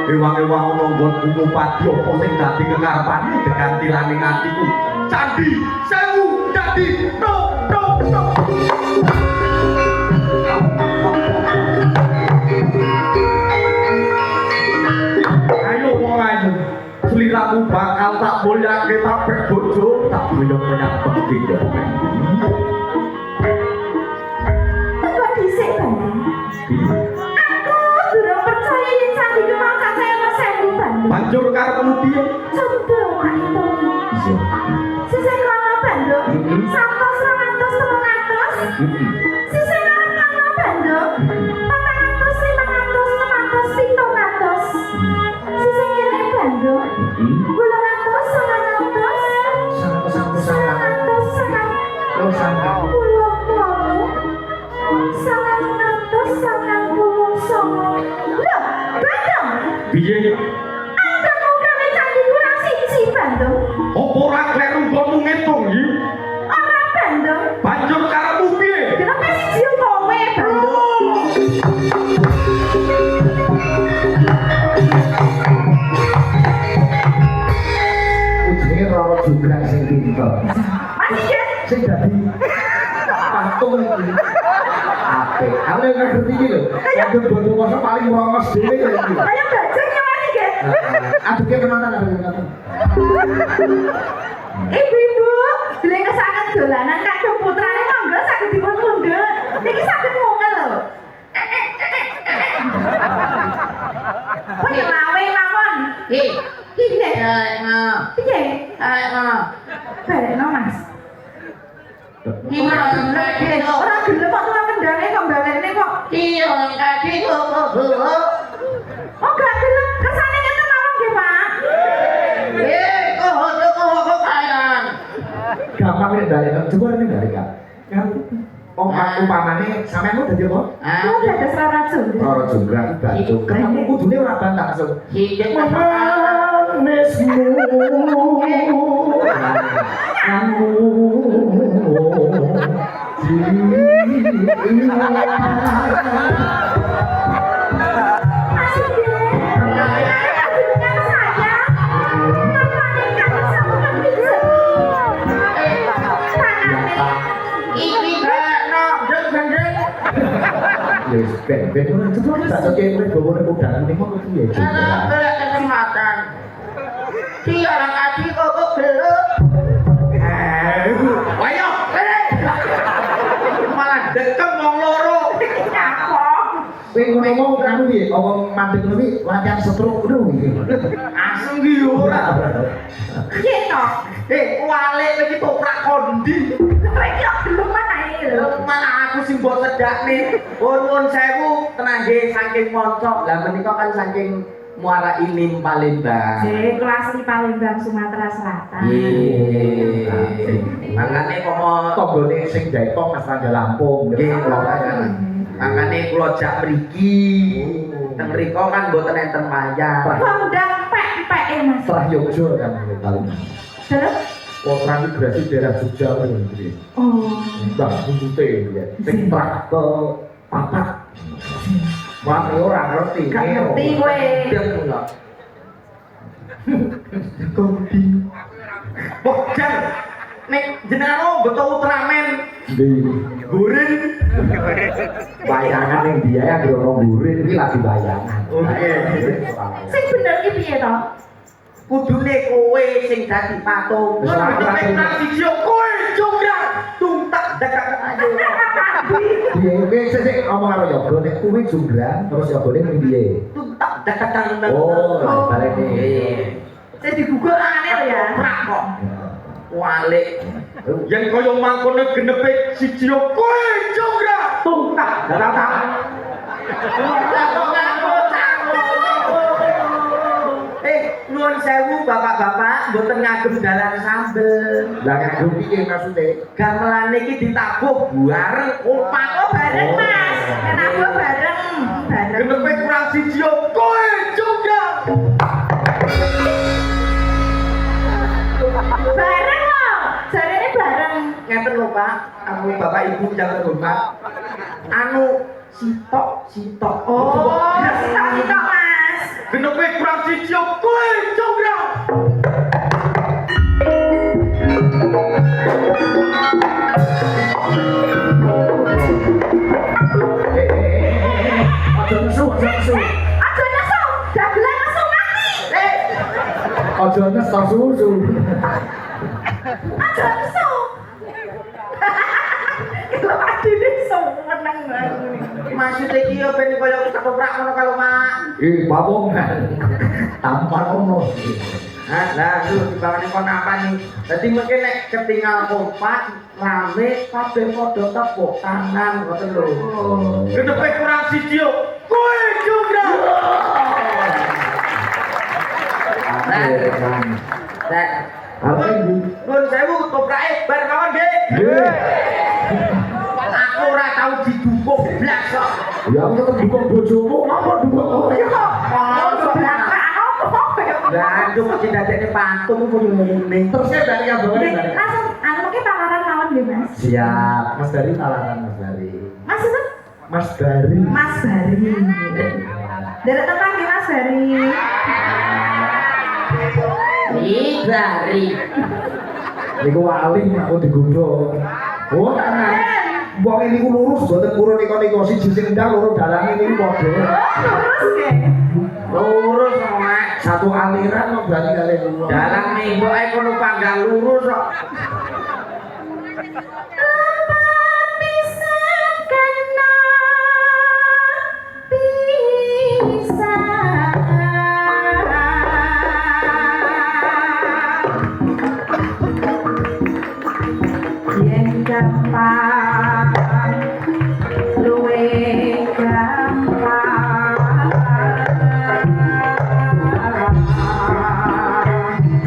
Ewang-ewang ana nggonku pati apa sing dadi kekarepane deganti laning atiku. Candi sewu dadi tok tok tok. Ayo wong ayu, sliramu bakal tak mulyake tapek bojo, tak boyong menyang penting ya. Kok dhisik Bandung. Aku durung percaya yen candi ku mau cacahe ana sewu Bandung. Banjur karepmu piye? Coba tak hitoni. Sisih kono Bandung. 100, 200, 300. Sisih kono Bandung. 400, 500, 600, 700. Sisih kene Bandung. 800, 900, 900. Loh, Bandung. Piye? Anggamu gawe candi kurang siji Bandung. Apa ora kleru nggonmu ngitung iki? Ora Bandung. Banjur karepmu piye? Kenapa siji kowe Bandung? Ujungnya roro juga sing pinter. Masih ya? Sing dadi patung iki. Apik. Aku nek ngerti iki lho. Aku bodo kosong paling rongos dhewe ya iki. Kayak bajeng ya Mas ya? Aduke penonton aku penonton. Ibu-ibu, bila kesangan dolanan kadung putrane monggo saged dipun mundhut. Niki saged mungel lho. Kok ya lawe mawon? Piye? Piye? Barekno Mas. Ora gelem kok tukang kendane kok balekne kok. Oh gak gelem, kersane ngeten mawon nggih, Pak. Gampang nek dalek. Coba nek dalek kan. Kan umpamane sampean dadi apa? Kok dados rara jonggrang. Roro jonggrang batu. Kamu kudune ora bantah langsung. Masih nggih. Dengan saya. Bapakne kan sambungan pijet. Tangannya. Wis ben ora coba tak coke urip gowone udan ning kok piye. Ayo. Malah dekem wong loro. Nyapok. Kowe ngomong kamu piye? Ngomong mandek ngono iki latihan stroke ngono iki. Asem iki ora. Piye to? Wale iki toprak kondi. Kowe iki kok gelem ae lho. Malah aku sing mbok sedakne. Nuwun sewu tenangge saking monco. Lah menika kan saking Muara Inim Palembang. Kelas di Palembang Sumatera Selatan. Mangane komo Tonggone sing Jaipong Mas Raja Lampung. nggih kula panjenengan. Mangane kula jak mriki. Teng mriko kan mboten enten wayah. Kondang pek-pek Mas. Serah Yogyo kan paling. Terus? Oh, transmigrasi daerah Jogja ini. Oh. Bang buntute ya. Sing trak ke papat. Wah, ora ngerti. Gak ngerti kowe. Kopi. Wah, Jan. Nek jenengan betul Ultraman Di goreng. bayangan yang dia yang ono gurin iki lagi bayangan. Oke. Sing bener iki piye to? Kudune kowe sing dadi patung. Wis ora Nek nang video kowe jonggrang tuntak dekat ayo. Piye sik ngomong karo Yogo nek kuwi jumbrang terus Yogone mung piye? Tuntak dekat nang. Oh, balik nih. Saya diguguk tangane lho ya. Prak kok. Walik. Yang kaya mangkone genepe siji kowe jonggrang tuntak. Datang. Nuwun sewu bapak-bapak, mboten ngagem dalan sambel. Lah ngagem piye maksude? Gamelane iki ditabuh bareng opak. Oh, bareng Mas. Kan aku bareng. Bareng. Genepe kurang siji kowe jonggrang. Bareng lho. Jarene bareng. Ngeten lho Pak, anu Bapak Ibu jangan hormat. Anu sitok. Oh, sitok Mas. Genepe kurang siji kowe jonggrang. Aja nesu. Aja nesu. Dagelan nesu mati. Aja nes tak susu. Aja nesu. Kalau adine seneng banget. Maksud iki yo ben kaya ketoprak ngono kalau Mak. Babong kan. Tampar ono. Lah lho dibawani kon apa nih? Dadi mungkin nek ketinggal kompak rame kabeh padha tepuk tangan ngoten lho. Genepe kurang siji kowe jonggrang. Nek Nun sewu toprake bar mawon nggih. Aku ora tau didukung blas kok. Ya aku tetep dukung bojomu, apa dukung kowe? Lah itu mesti dadekne patung kudu ngene. Terus ya dari abangane dari. Langsung anu mungkin palaran lawan nggih Mas. Siap, Mas Dari talaran Mas Dari. Mas itu Mas Dari. Mas Bari. Dari tempat nggih Mas Bari. Bari. Niku wali aku digodhog. Oh, tenan. Wong ini ku lurus boten kurun niko siji sing ndang loro dalane niku padha. Terus nggih. Lurus kok Mak. Satu aliran kok berarti kali niku. Dalam minggu ae kono panggal lurus kok.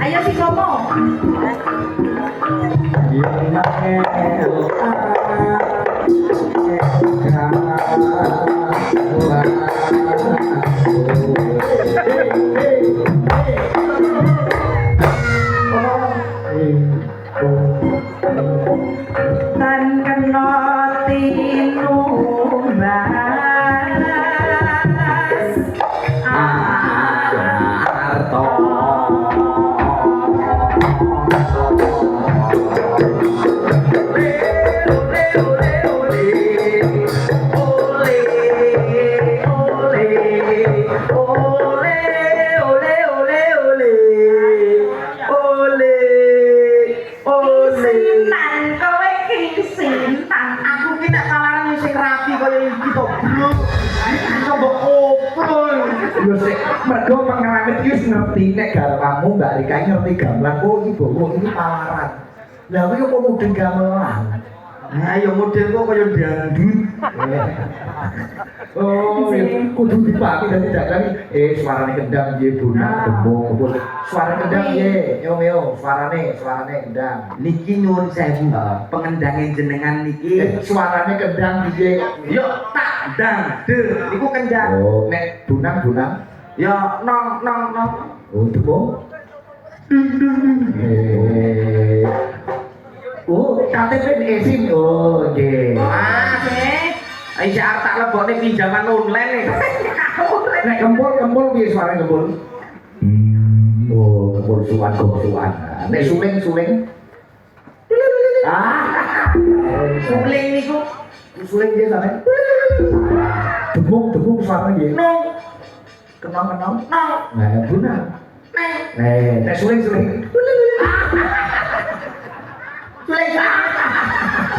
Ayo si Komo. Tan kena tinumbas Arto. Sintan kowe ki sintan. Aku ki nek kalaran sing rapi kaya iki to, Bro. Iso mbok oprol. Lho sik, mergo pengeramit iki wis ngerti nek garwamu Mbak Rika ngerti gamelan. Oh iki bowo ini palaran. Lah kuwi kok mudeng gamelan. Nah, ya model kok kaya dangdut. Oh, kudu dipake dan tidak lagi. Suarane kendang piye bunak demung kebul. Suara kendang piye? Yo, suarane kendang. Niki nyuwun sewu, pengendange jenengan niki. Suarane kendang piye? Yo tak dangdut. Niku kendang. Oh, nek bunang. Ya nong. Oh, tepung. Oh, KTP esim. Oh, nggih. Ah, sih. Iki arep tak lebokne pinjaman online nih. Nek kempul piye suarane kempul? Oh, kempul suwan. Nek suling. Ah. Suling niku Suling dia sampe. Debung suarane piye? nong. Kenong. Nong. Nah, benar. Neng. Nek suling. Suling.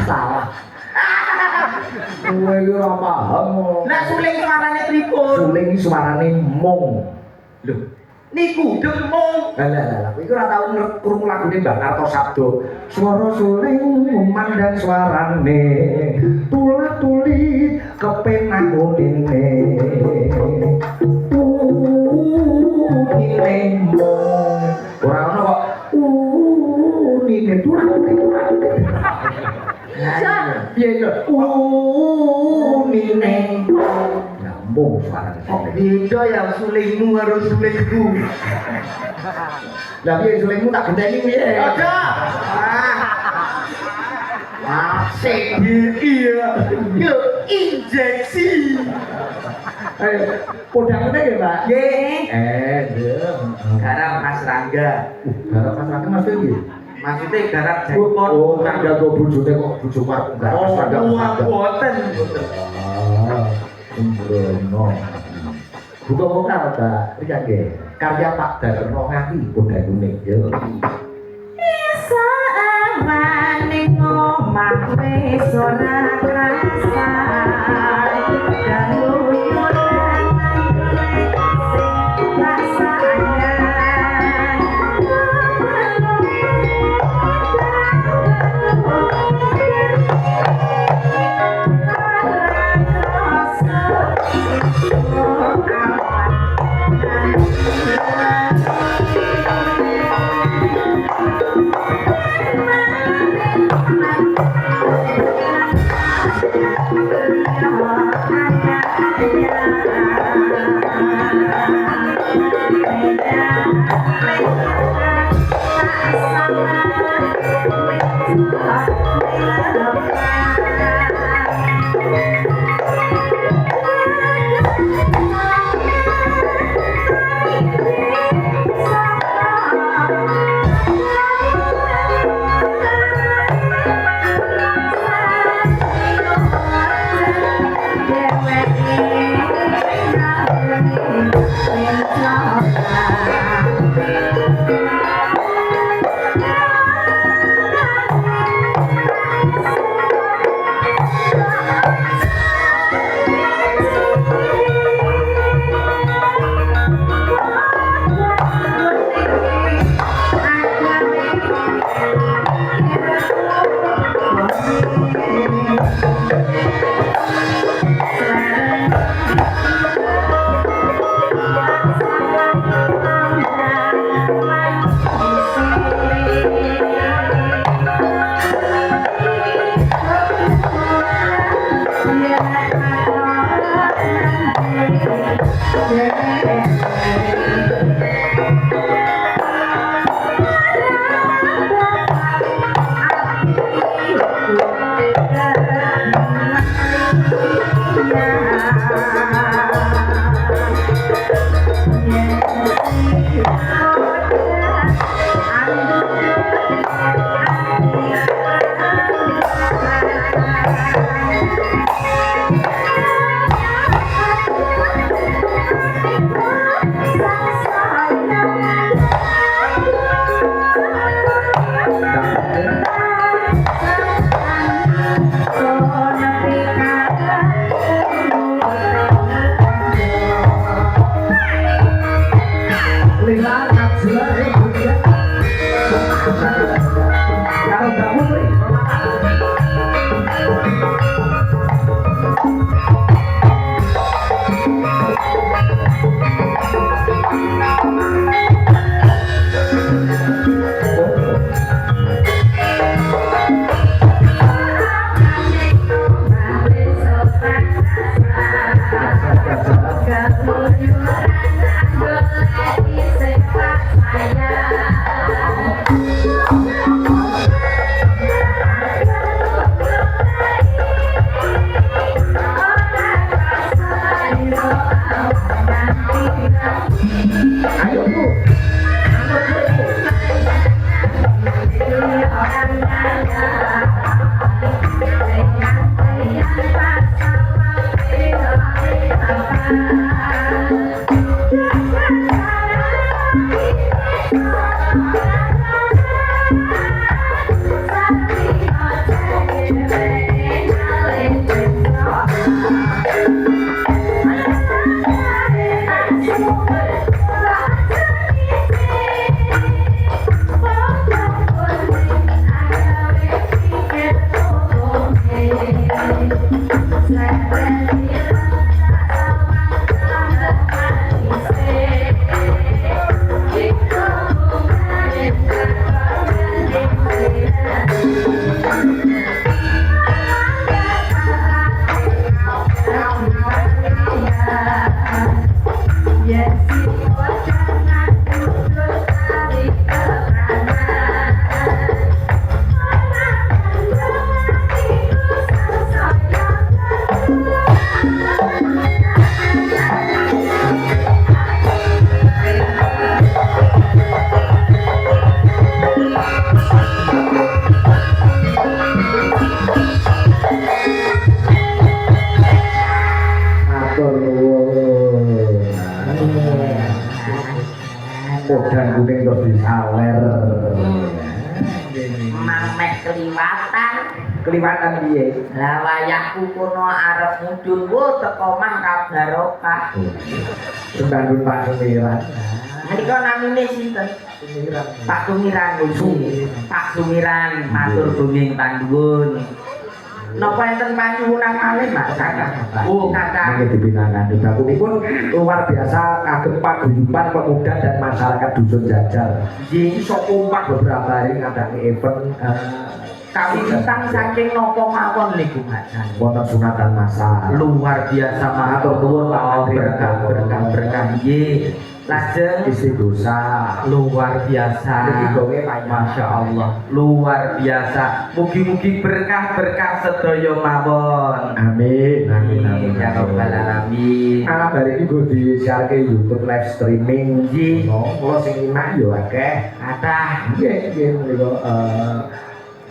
Salah. Kowe iki ora paham. Lah suling suarane pripun? Suling iki suarane mung. Lho, Niku demung. lah, kowe iki ora tau krungu lagune Mbak Narto Sabdo. Suara suling memandang suarane, tuli kepenak unine. Unine mung. Ora ono kok. Unine tuli. Piye yo? Unine. Nyambung suarane. Beda ya sulingmu karo sulingku. Lah piye sulingmu tak genteni piye? Aja. Asik iya. Yo injeksi. Ayo, podangnya nggih, Mbak? Nggih. Nggih. Garap Mas Rangga. Garap Mas Rangga maksudnya nggih? Maksudnya garap jackpot. Oh, Rangga kok bojone kok bojo warung garap Oh, Mas Rangga. boten. Sembrono. Buka vokal, Mbak. Iki nggih. Karya Pak Darno Ngati podangune yo. Isa amane ngomah wis ora krasa. Sa Matur nuwun. Podang kuning kok disawer. Mang mek keliwatan. Keliwatan piye? Lah wayahku kono arep mudhun wo teko mang kabarokah. Sembanggun Pak Sumiran. Menika namine sinten? Sumiran. Pak Sumiran nggih. Pak Sumiran matur gunging panduwun. Napa enten panyuwunan malih Mas Kakak? Oh, Kakak. Mangke dipinangan bakunipun luar biasa kagem paguyuban pemuda dan masyarakat dusun Jajar. Nggih, Iso kompak beberapa hari ngadangi event kawiwitan saking napa mawon niku Mas. wonten sunatan masal. Luar biasa Matur nuwun Pak Menteri. berkah nggih. Lajeng Istighosah. luar biasa. Mugi-mugi panjang. Masya Allah, luar biasa. Mugi-mugi berkah-berkah sedaya mawon. Amin. Amin. Ya Rabbal Alamin. Kabar iki gue di-share YouTube live streaming. Nggih. Kula sing nyimak yo akeh. Kathah. Nggih, nggih menika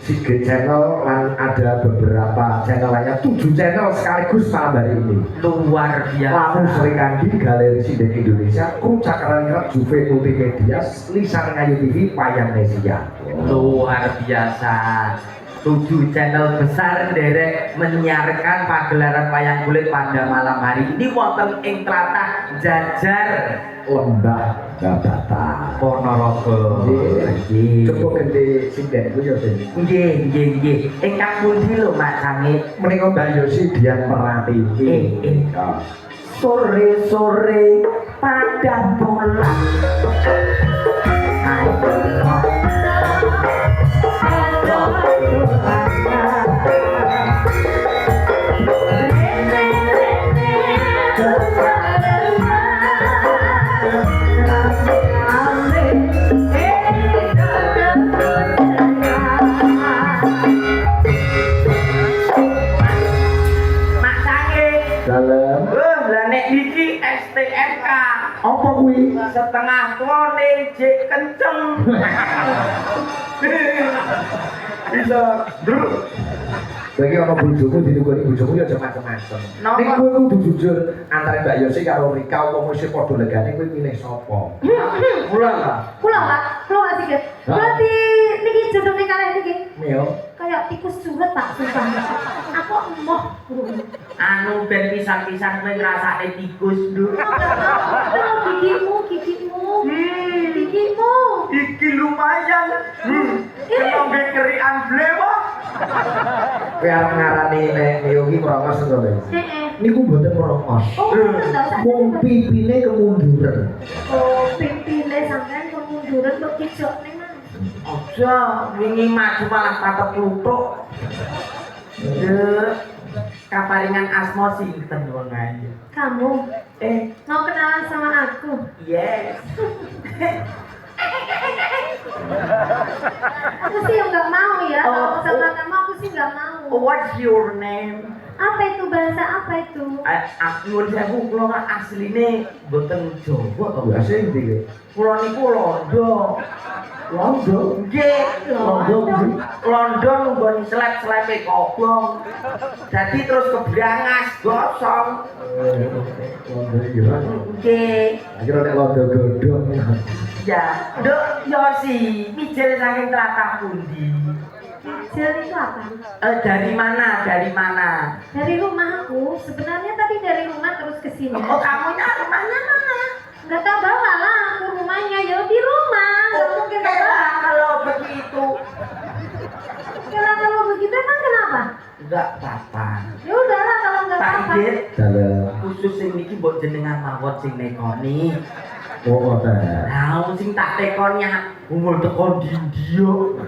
Sige channel lan ada beberapa channel lainnya 7 channel sekaligus malam hari ini. Luar Lamu biasa. Sri Kandi, Galeri Sinden Indonesia, Kru Cakraningrat, Juve Multimedia, Lisan Ngayu TV, Payang Nesia. Luar biasa. 7 channel besar derek menyiarkan pagelaran wayang kulit pada malam hari ini wonten ing tlatah Jajar Lembah Babata. Ponorogo. Nggih. Coba gede sinden ku yo Den. Nggih. Ingkang pundi lho Mas Sangit? Menika Mbak Yosi Dian Peratiwi. Sore-sore pada pulang. Mak Sangit. Dalem. Lah nek iki STNK Apa kuwi? setengah tuane jek kenceng. Bisa, Bro. Lagi ana bojomu ditugoni bojomu ya aja macem-macem. Napa? Nek kowe kudu jujur antara Mbak Yosi karo Rika apa mesti padha legane kowe milih sapa? Pulang lah. Pulang Pak, pulang sikit. Hah? Berarti niki jodohnya kalian niki Mio. kayak tikus sulet tak sumpah. Aku emoh. Anu ben pisan-pisan kowe ngrasake tikus nduk. Gigimu. Gigimu. Iki lumayan. Kena kerian blewo. Kowe arep ngarani nek Mio ki merongos to lho. Heeh. Niku mboten merongos. Oh, enggak usah. Wong pipine kemunduran. Oh, pimpine sampean kemunduran kok kicok ning Mas. Aja wingi maju malah patep kluthuk. Nduk. Kaparingan asma sinten wong ayu. Kamu mau kenalan sama aku? Yes. Aku sih nggak mau ya. Oh, Kalau sama kamu aku sih nggak mau. What's your name? Apa itu bahasa apa itu? Aku sewu kula asline mboten Jawa to. Biasa iki iki. Kula niku Londo. Londo. Nggih, Londo. Londo nunggoni selep-selepe kobong. Jadi terus kebrangas gosong. Londo iki lho. Nggih. Akhirnya nek londo godhong. Ya, Nduk Yosi, mijil saking tlatah pundi? Kecil itu apa? Dari mana? Dari mana? Dari rumahku. Sebenarnya tadi dari rumah terus ke sini. Oh, kamunya rumahnya mana? Enggak apa-apa. Ya udahlah kalau nggak Pak apa-apa. Idet, Dalam. khusus sing niki mbok jenengan mawon sing nekoni. Oh, ngoten. Lah sing tak tekoni umur teko ndi yo.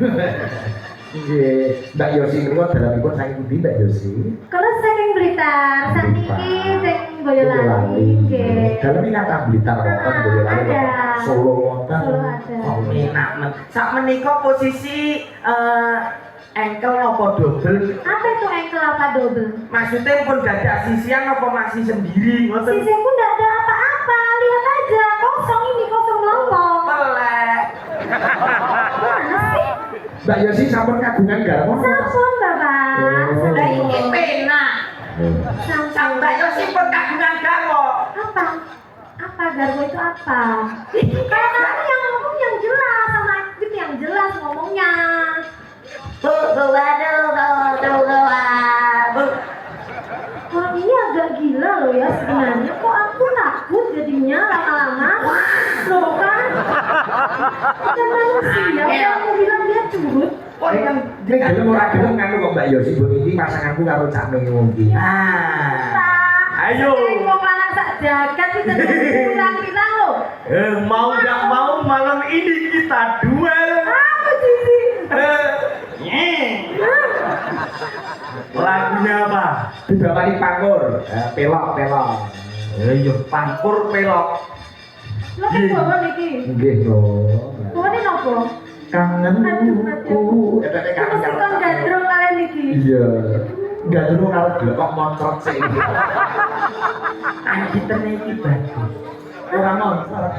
Nggih, Mbak Yosi niku dalamipun saking pundi Mbak Yosi? Kalau saking Blitar, sakniki sing Boyolali nggih. Dalam ini kata Blitar wonten Boyolali Ada. Solo wonten. Solo ada. Kok enak men. Sak menika posisi engkel napa double? Apa itu engkel apa double? Maksudnya pun dadak sisian apa masih sendiri ngoten? Sisiku nggak ada apa-apa, lihat aja kosong ini kosong melompong. Pelek. Mana sih? Mbak Yosi sampun kagungan garwa. Sampun bapak. Oh. Lah iki penak. Sampai yo sing kagungan garwa. Apa? Apa garwo itu apa? Kalau kamu yang ngomong yang jelas sama Aktif yang jelas ngomongnya. Orang ini agak gila loh ya sebenarnya. Kok aku takut jadinya lama-lama? Loh kan? Kita manusia, kamu bilang dia curut. Kok yang Ini gelem ora gelem nganu kok Mbak Yosi bu iki pasanganku karo Cak Meo iki. Ayo. Wong lanang sak jagat itu kurang-kurang loh. Mau nggak mau malam ini kita duel. Apa sih? Lagunya apa? Dibawani pangkur, pelok-pelok. Ayo pangkur pelok. Lo kan bawa niki. Nggih, Bro. Bawane nopo? Kangenku. Kamu sih kon gandrung kalian niki. Iya. Enggak dulu karo glekok moncrot sih. Angkitene iki bagus. Ora moncrot.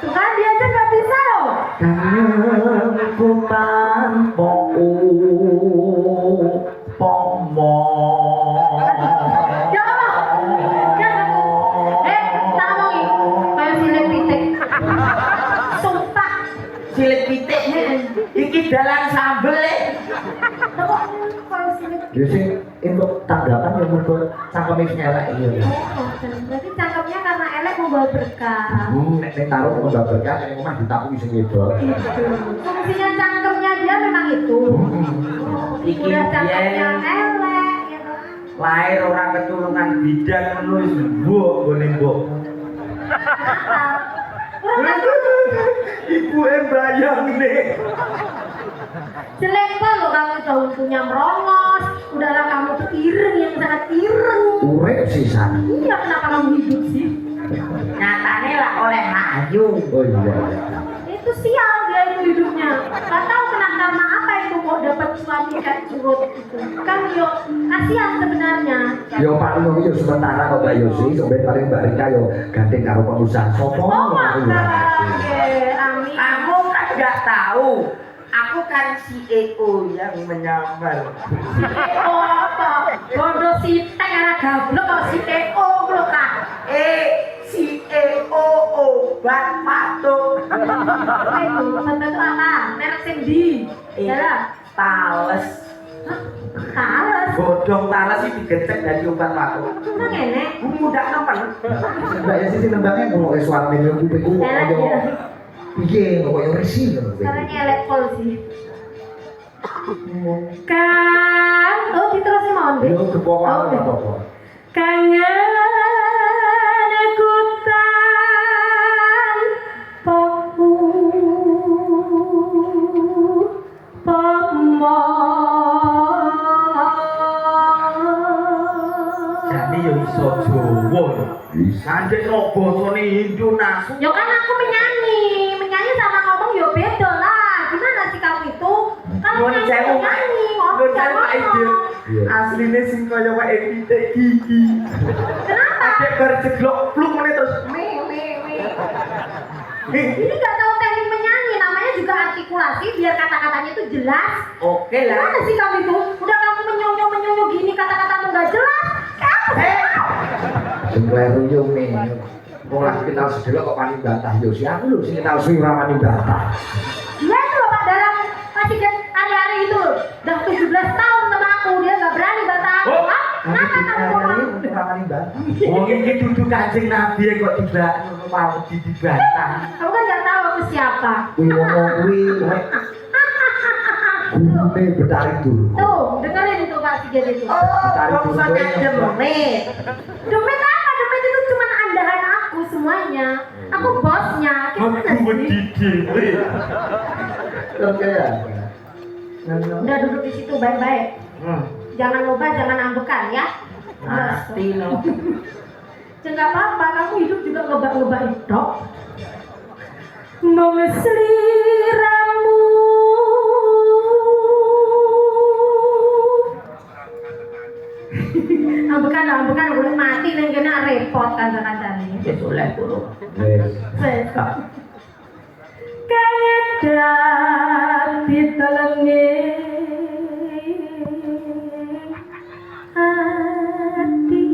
Tuh kan dia aja nggak bisa loh. Kangenku tanpa pomo. Ya Allah. Ya kamu. Tak ngomongin. Kayak silet pitik. Sumpah. Silet pitik iki dalang sambel Lah kok kayak silet Ya sing untuk tanggapan yang mergo cangkeme sing elek iya. Berarti cangkemnya karena elek membawa berkah. Nek taruh mbak berkah nek omah ditakuki sing wedok. Itu. Fungsinya cangkemnya dia memang itu. Iki Udah cangkemnya biyen elek gitu. lahir orang keturunan bidan menulis mbok gone mbok. Ibu bayang nih. Jelek loh kamu daunnya merongos. Udahlah kamu tuh ireng yang sangat ireng. Urip sisan. Iya kenapa kamu hidup sih? Nyatane lah oleh Ayu. Oh iya. Itu sial dia itu hidupnya. Gak tahu kena karma apa itu kok dapat suami kayak curut itu. Kan yo kasihan sebenarnya. Yo paling yo sementara kok Mbak Yosi, sampai paling Mbak Rika yo gandeng karo pengusaha sopo. Oh mantap. Amin. Kamu kan nggak tahu. Aku kan CEO yang menyamar. Oh apa? Bodoh si teng anak gablek kok si TO lo kak. CEO obat patung. Apa itu? Obat itu apa? Merek sendi. Ya Tales. Hah? Tales. Godong tales itu digecek dari obat patung. Emang enek? Mudah nemen. Mbak Yosi sing nembangnya ngono wis suarane yo kupingku Elek koyo ya. piye koyo risi ngono. Caranya elek pol sih. Kan, oh diterusin mohon deh. Yo kepokan Oke. apa-apa. Kangen ikutan poku Jadi yo iso Jawa. Sandek no basane Hindu nasu. Ya kan aku menyanyi sama ngomong ya beda lah. Gimana sih kamu itu? Kalau Nuwun nyanyi sewu. menyanyi, ngomong Nuwun ya sewu Pak Idil. ngomong. Iya. Asline sing kaya wae pitik gigi. Kenapa? Adek bar jeglok pluk meneh terus Ini nggak tahu teknik menyanyi, namanya juga artikulasi biar kata-katanya itu jelas. Oke Gimana lah. sih kamu itu? Udah kamu menyonyo gini kata-katamu nggak jelas. Sing kleru yo ngene. Wong lagi kenal sedelo kok wani bantah yo si aku lho sing kenal suwi ora wani bantah. Dia itu loh Pak dalam masih kan hari-hari itu udah 17 tahun sama aku dia nggak berani bantah aku. Oh, Hah? Kenapa kamu ngomong? Ora wani bantah. Wong iki dudu Kanjeng Nabi kok mau dibantah. Kamu kan nggak tahu aku siapa. Kuwi wong kuwi Gurune Betari Durna. Tuh, dengerin tuh Pak Sigit itu. Oh, maksudnya demit. Demit apa? Demit itu cuma andalan aku semuanya. Aku bosnya. Gimana sih? Oke ya. Udah duduk di situ baik-baik. Jangan lupa, jangan ambekan ya. Pasti no. Enggak apa-apa, kamu hidup juga ngebak-ngebak itu. Mengesliramu ambekan udah mati ning kene repot kanca-kancane. Wis oleh puro. Wes. Kayak dadi telenge hati.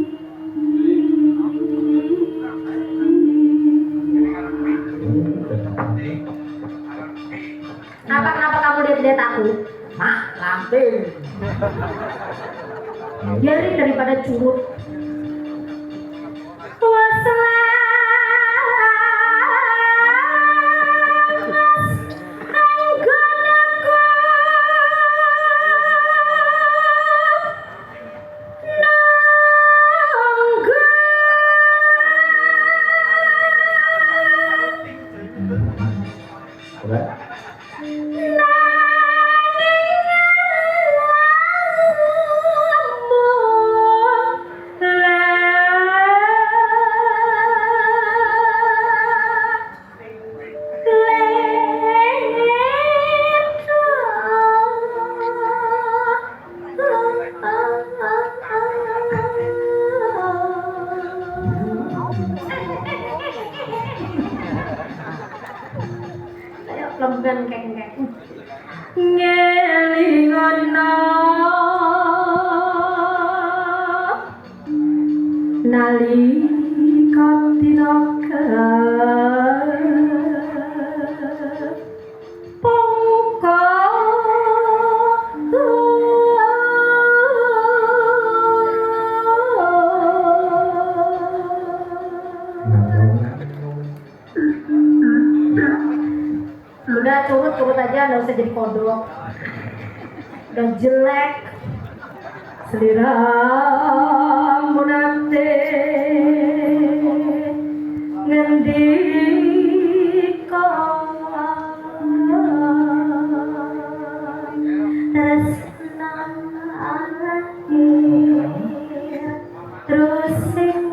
Kenapa kamu lihat aku? Mak lampir. Biarin daripada curut. Lembgan kengkeng ngelingono nalika tinaka pongko udah curut aja, nggak usah jadi kodok. Udah jelek seliramu nanti ngendika tresna terus sing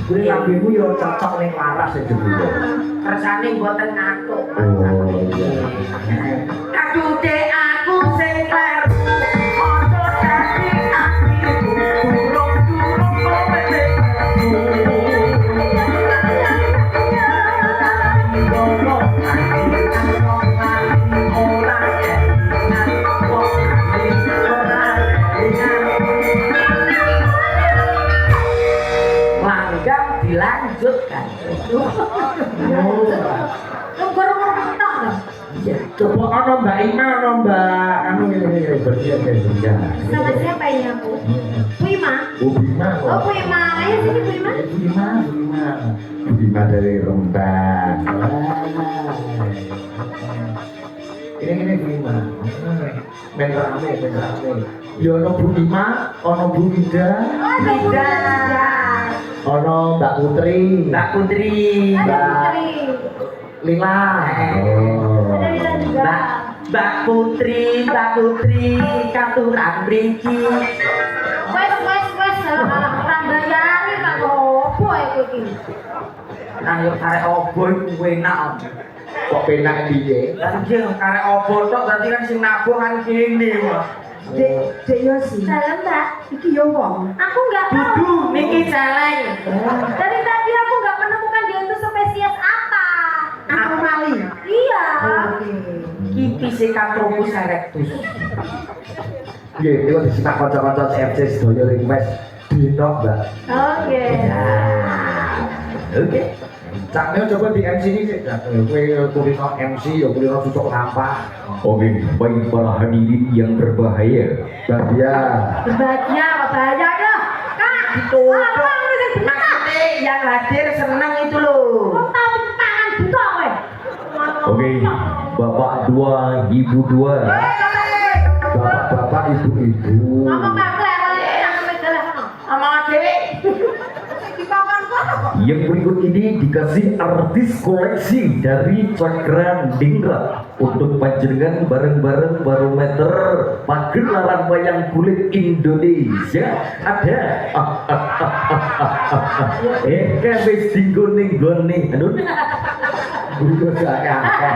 Kuwi lambemu yo cocok ning laras ya dulu. Kersane mboten ngatuk. Oh iya. Aduh dek aku sing kleru. Ojo dadi atiku. Durung-durung kowe dek. Langgam dilanjutkan. Coba ono Mbak Ima, ono Mbak anu ini berdiam. Sama siapa ini aku? Bu Ima? Bu Bima. Oh Bu Ima, ayo sini Bu Ima. Bu Bima dari Rembang. Ini Bu Bima. Ben rame. Ya ono Bu Bima, ono Bu Ida. Oh Bu Ida. Ono Mbak Putri. Mbak Putri. Ada Putri. Lila. Oh. Ada Lila juga. Mbak Putri, katuran mriki. Nah, yo karek obo iku enak. Kok penak piye? Lah iya karek obo tok berarti kan sing nabuh kan kene, Mas. Dek Yosi. Dalam Mbak, iki yo wong. Aku nggak tahu. Dudu niki celeng. Dari tadi aku nggak menemukan dia itu spesies apa. Anomali. Iya. Iki Pithecanthropus erectus. Nggih, niku disimak kanca-kanca CFC sedaya request dino, Mbak. Oke. Oke. Cak Mel coba di MC ini sih. Kowe kulino MC ya kulino tutup sampah. Oke, baik para hadirin yang berbahaya. Bahagia. Berbahagia apa bahayanya? Kak. Ditutup. Apa ini sing bener? Maksudnya yang hadir seneng itu loh. Kok tahu tangan buta kowe? Oke, bapak 2, ibu 2. Bapak-bapak, ibu-ibu. Ngomong kakek, jangan megalah kono. Sama adik. Yang berikut ini dikasih artis koleksi dari Cakra Dingrat untuk panjenengan bareng-bareng barometer pagelaran wayang kulit Indonesia. Ada wis dinggone-nggone. Aduh. Udah gak akeh.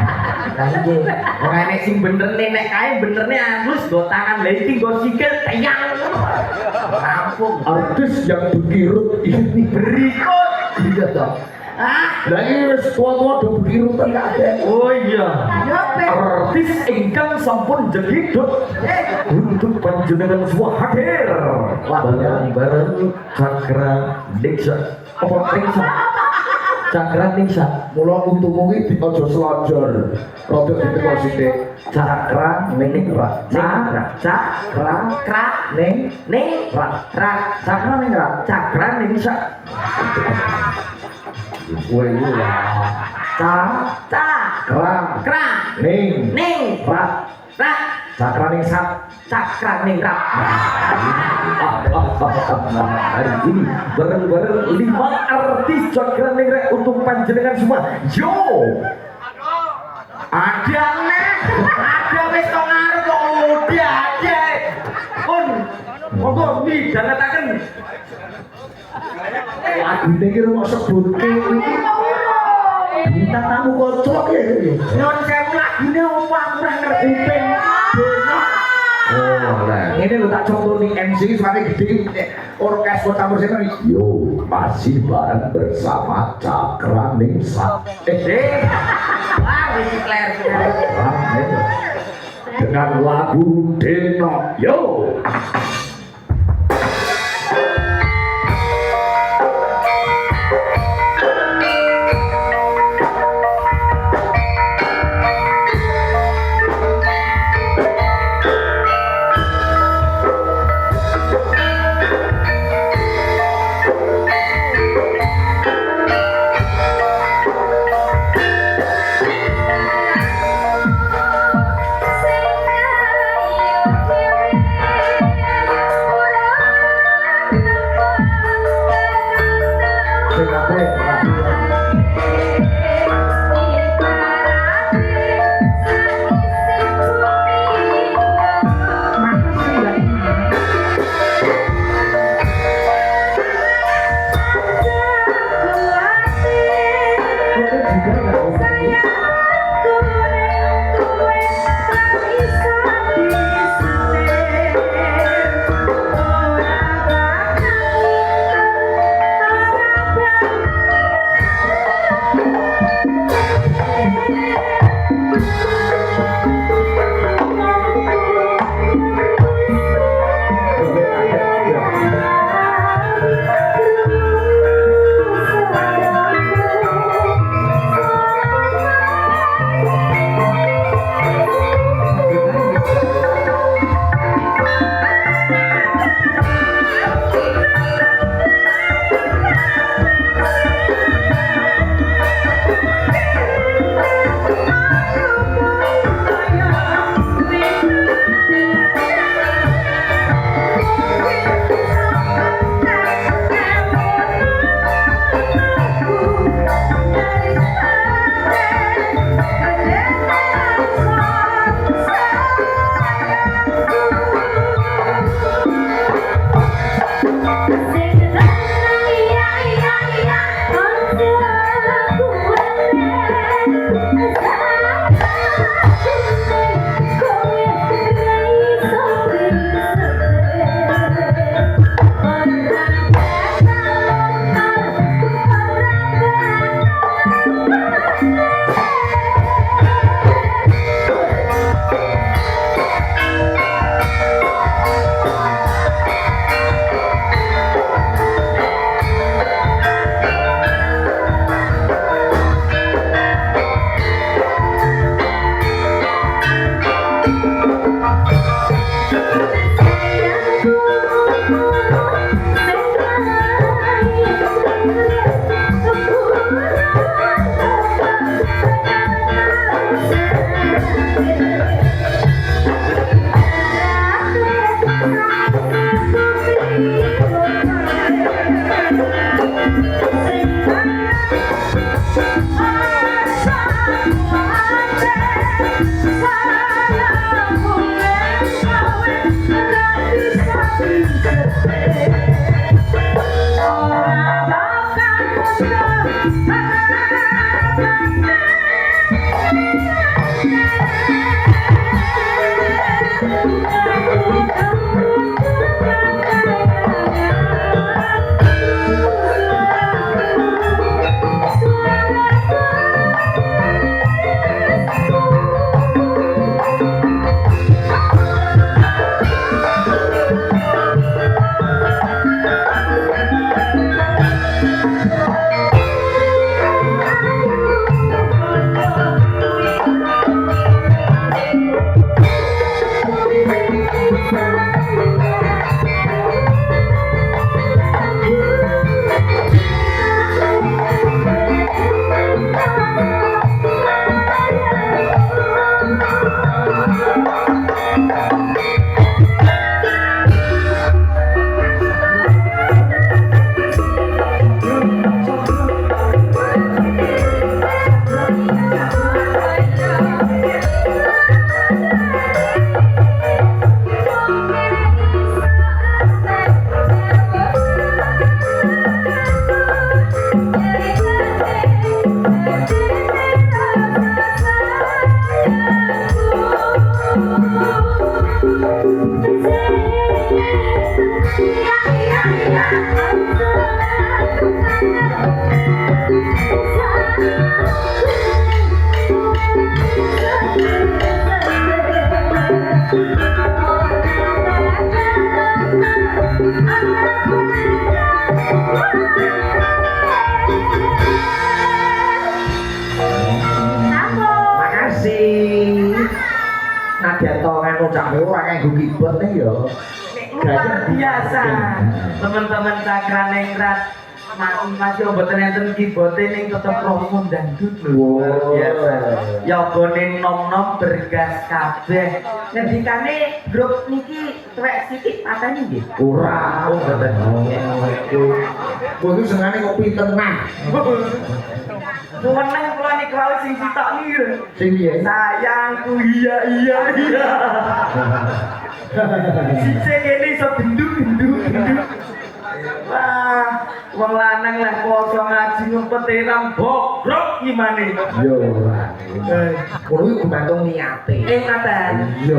Lanjut. Wong enek sing bener nek kae benerne halus go tangan lha iki go sikil teyang. Rampung. Artis yang berkirut ini Berikut. iya toh. Ah, Lah iki wis tua-tua do berkirut kan kabeh. Oh iya, artis ingkang sampun jedhidut untuk panjenengan semua hadir bareng-bareng Cakra Dingrat. Apa Dingrat? Cakra Dingrat. Mula untukmu iki aja selonjor. Rodok diteko sithik. Cakra ningrat. Cakra ning ningrat. Cakra ningrat. cakra ning sak Kowe iki ya. cakra Cakra ningrat. ning rak Cakra ningrat. cakra ning rak. Hari ini bareng-bareng 5 artis Cakra Dingrat untuk panjenengan semua. Yo, Ada wis kok ngarep kok udah ada. Pun monggo mi dangetaken. Lagune iki rumah sebutke iki. Bintang tamu kocok ya. Nyun sewu lagune opo aku ora ngerti ping. oh lah. Ini lo tak contoh nih MC sampai gede orkes kota bersama. Yo masih bareng bersama Cakra Ningrat. Wah, wis kler. Dengan lagu Deno. Yo. Sing ayo dhewe Makasih. Nadyan to nganu cak ora kanggo kibot ya. Luar biasa teman-teman Cakraningrat masih obat enten kibote ning tetep promo dangdut lho luar biasa ya gone nom-nom bergas kabeh ngendikane grup niki tuwek sithik pateni nggih Ora. oh mboten Kowe iki senengane ngopi tengah. Suweneng kula niku wae sing sitok niki lho. Sing piye? Sayangku iya. Sise kene iso genduk. Wah, wong lanang lah poso ngaji ngumpet eram bobrok gimana? Yo ora. Kono iki gumantung niate. Ngaten. Iya.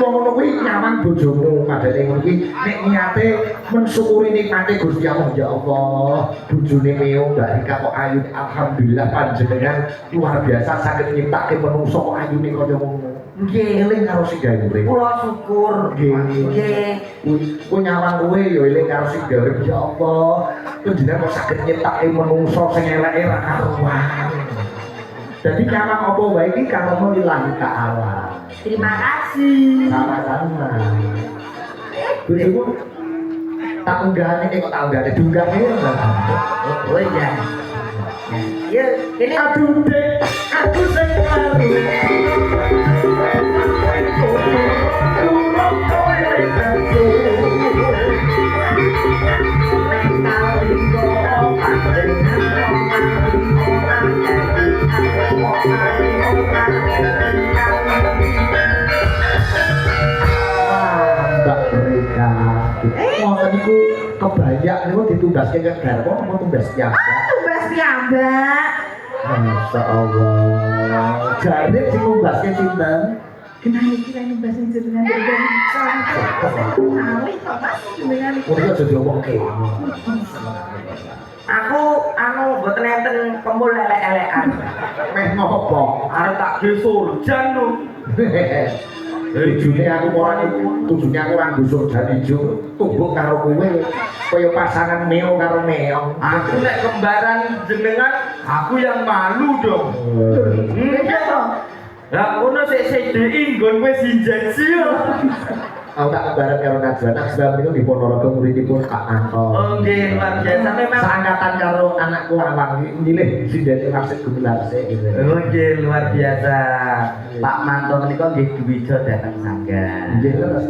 Yo ngono kuwi nyaman bojomu padane ngono kuwi nek niate mensyukuri nikmate Gusti Allah ya Allah. Bojone meo Mbak Rika kok ayu alhamdulillah panjenengan luar biasa saged nyiptake menungso kok ayune kaya ngono. Nggih, eling karo sing gawe urip. Kula syukur. Nggih. Ku nyawang kowe ya eling karo sing gawe urip ya Allah. Panjenengan kok saged nyiptake menungso sing eleke ra karuan. Jadi nyawang apa wae iki karo lillahi ta'ala. Terima kasih. Sama-sama. Bojoku tak unggahane kok tak unggahane dunggane ya. Oh iya. Ya, ini Aduh dek, aku sing karo. Mbak Rika, ngoten niku kebanyak niku ditumbaske ke garwa apa tumbas piyambak? Tumbas piyambak. Masya Allah. Jare sing numbaske sinten? Kenapa kira numbas ini jenengan dengan Alih kok mas jenengan Kowe aja diomongke. aku mboten enten kembul elek-elekan. Meh nopo? Arep tak gesur jan lho. Tujune aku ora tujune aku ora gusur jan ijo. Tumbuk karo kowe kaya pasangan meo karo meong. Aku nek kembaran jenengan, aku yang malu dong. Iya toh? Lah ngono sik sedeki nggon kowe sinjaji yo. Aku tak kembaran karo Najwa. Najwa niku di Ponorogo muridipun Kak Anto. Oh nggih, luar biasa memang. Seangkatan karo anakku Awang iki milih Sindene Wasit Gumelar sik gitu. Oh nggih, luar biasa. Pak Manto menika nggih duwijo dateng sangga. Nggih terus.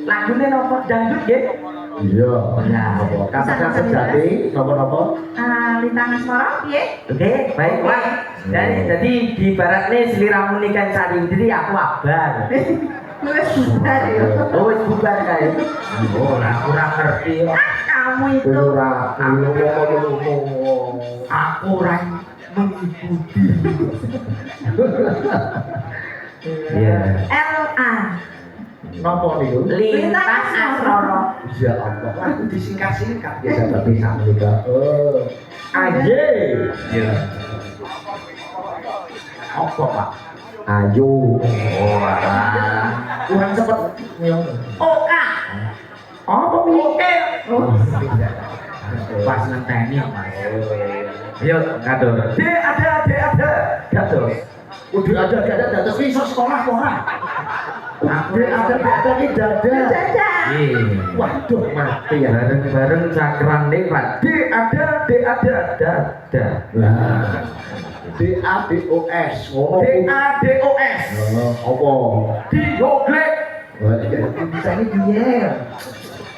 Lagune napa dangdut nggih? Iya. Nah, Katakan sejati napa-napa? Lintang asmara piye? Oke, baik Pak. Jadi di barat nih seliramu nikah cari diri aku abar. Wes bubar ya. Oh, wis bubar kae. Oh, ora kurang ngerti. Kamu itu. Ora Aku ora mengikuti. Iya. LA. Napa niku? Lintas asroro. Ya Allah, aku disingkat-singkat ya sahabat bisa menika. Oh. Aye. Iya. Apa, Pak? Ayo. Oh, alah. Kurang cepet. Oka. Apa mikir? Oh. Pas ngenteni, Mas. Ayo, ngatur. Ada. Ngatur. Udah ada terus iso sekolah ora? Aku Ada iki dada. Dada. Iya. Waduh mati ya. Bareng-bareng cakran nih, Pak. Ada. Lah. DADOS. Oh, DADOS. apa? Dioglek. Wah, iki bisa ini piye?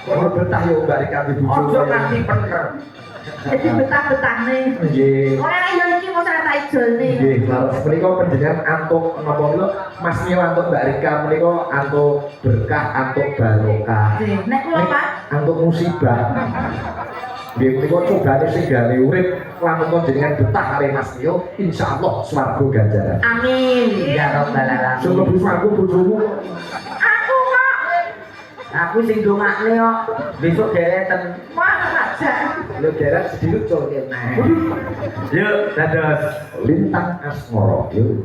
Kok betah yo bari kami bojo. Ojo nganti bener. Jadi betah-betah nih. Nggih. Ora ya iki mau saya tak ijolne. Nggih, laras menika panjenengan antuk napa niku Mas Mio antuk Mbak Rika menika antuk berkah, antuk barokah. Nggih, nek kula Pak, Antuk musibah. Nggih menika cobane sing gawe urip lamun panjenengan betah kali Mas Mio, insyaallah swarga ganjaran. amin. Ya robbal alamin. Sing mlebu swarga bojomu Aku kok Aku sing dongakne kok besok dereten. wah aja. lho deret sediluk colke nah. Yuk, dados. Lintang asmara yo.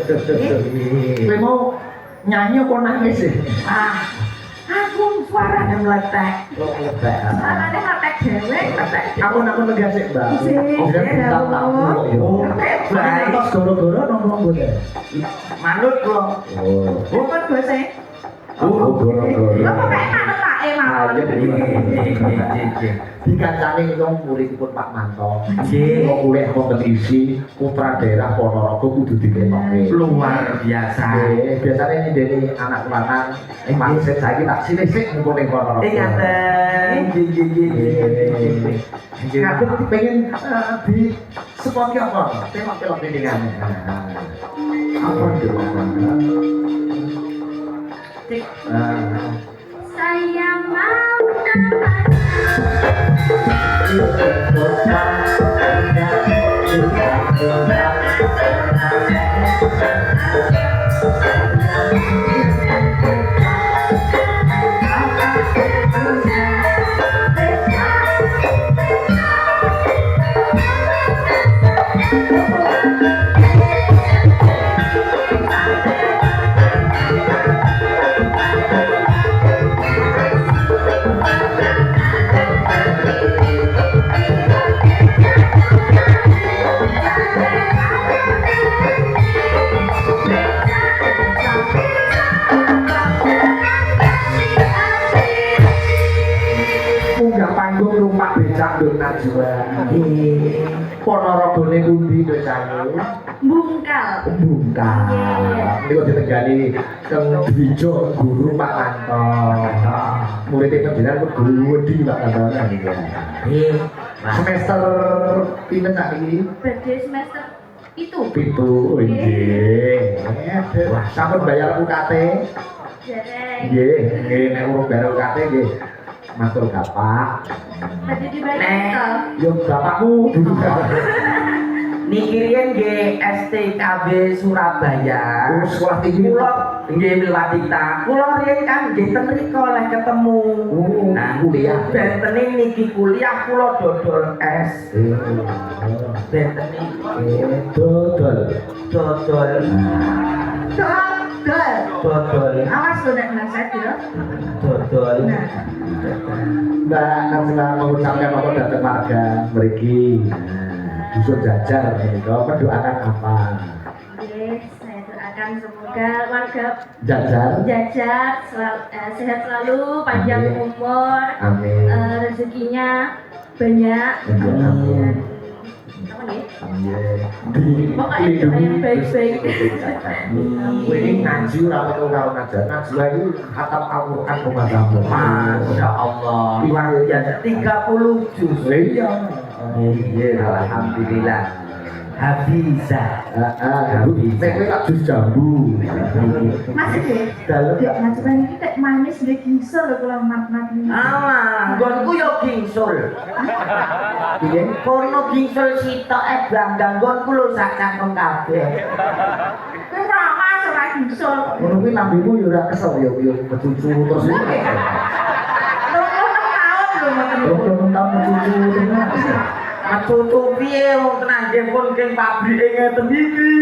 Kowe mau nyanyi apa nangis sih? Aku suaranya meletek. Suaranya ngetek dewe. Aku negasik, Mbak. Sik, Jenengan ya tak tahu Allah. kok yo. Baik. Terus goro-goro nongkrong kowe. Manut kok. Oh. Bukan gue sih. Oh, goro-goro. Lo kok kayak manut tak mau. Dikancani itu muridipun Pak Manto. Nggih. Mau kuliah kompetisi putra daerah Ponorogo kudu diketoke. Luar biasa. Biasanya nyedeni anak lanang mangsit saiki tak silisik mumpung ning Ponorogo. Ngaten. Aku pengen di spot apa? Tema film ini kan. Apa dulu? Saya mau munggah panggung numpak becak nduk Najwa. Ponorogo ne pundi to sae? bungkal. Bungkal. Niku ditegani Kang Dwijo guru Pak Manto. Murid pendidikan kok guru wedi Pak Manto niku. Semester pinten sakniki? Badhe semester itu. Pitu. Oh nggih. Wah, sampun bayar UKT? Dereng. Nggih, nggih nek urung bayar UKT nggih. Matur Bapak. Badhe dibayar. Yo bapakmu dulu. Niki riyen nggih STKB Surabaya. Oh, sekolah tinggi. Kula nggih Milwadita. Kula riyen kan nggih ten mriko oleh ketemu. Nah, kuliah. Bentene niki kuliah kula dodol es. Bentene Dodol. dodol. Dodol. Awas lo nek nasihat ya. Dodol. Mbak Najwa mengucapkan apa datang warga mriki. Dusun Jajar menika mendoakan apa? Oke, saya doakan semoga warga Jajar. Jajar sehat selalu, panjang Amin. umur, Amin. rezekinya banyak. Amin. Apa nih? Amin. Pokoknya doa yang baik-baik. Ini ngaji ora metu karo ngajar. Najwa iki khatam Al-Qur'an pemadamu. Masya Allah. Luar Ya biasa. 30 juz. Iya. Iya, alhamdulillah. Habisa. Nek kowe tak jus jambu. Masih deh. Dalem Dek ngajukan ini kayak manis deh gingsul loh kalau mat-mat ini. Alah, nggonku yo gingsul. piye? Kono gingsul sitok blanggang nggonku lho sak cangkem kabeh. Kowe ramas ora gingsul. Ngono kuwi lambemu yo ora kesel yo kecucu terus iki. 26 tahun lho mboten. Belum tahu kecucu terus. Metutu piye wong tenan nggih pun king pabrike ngeten iki.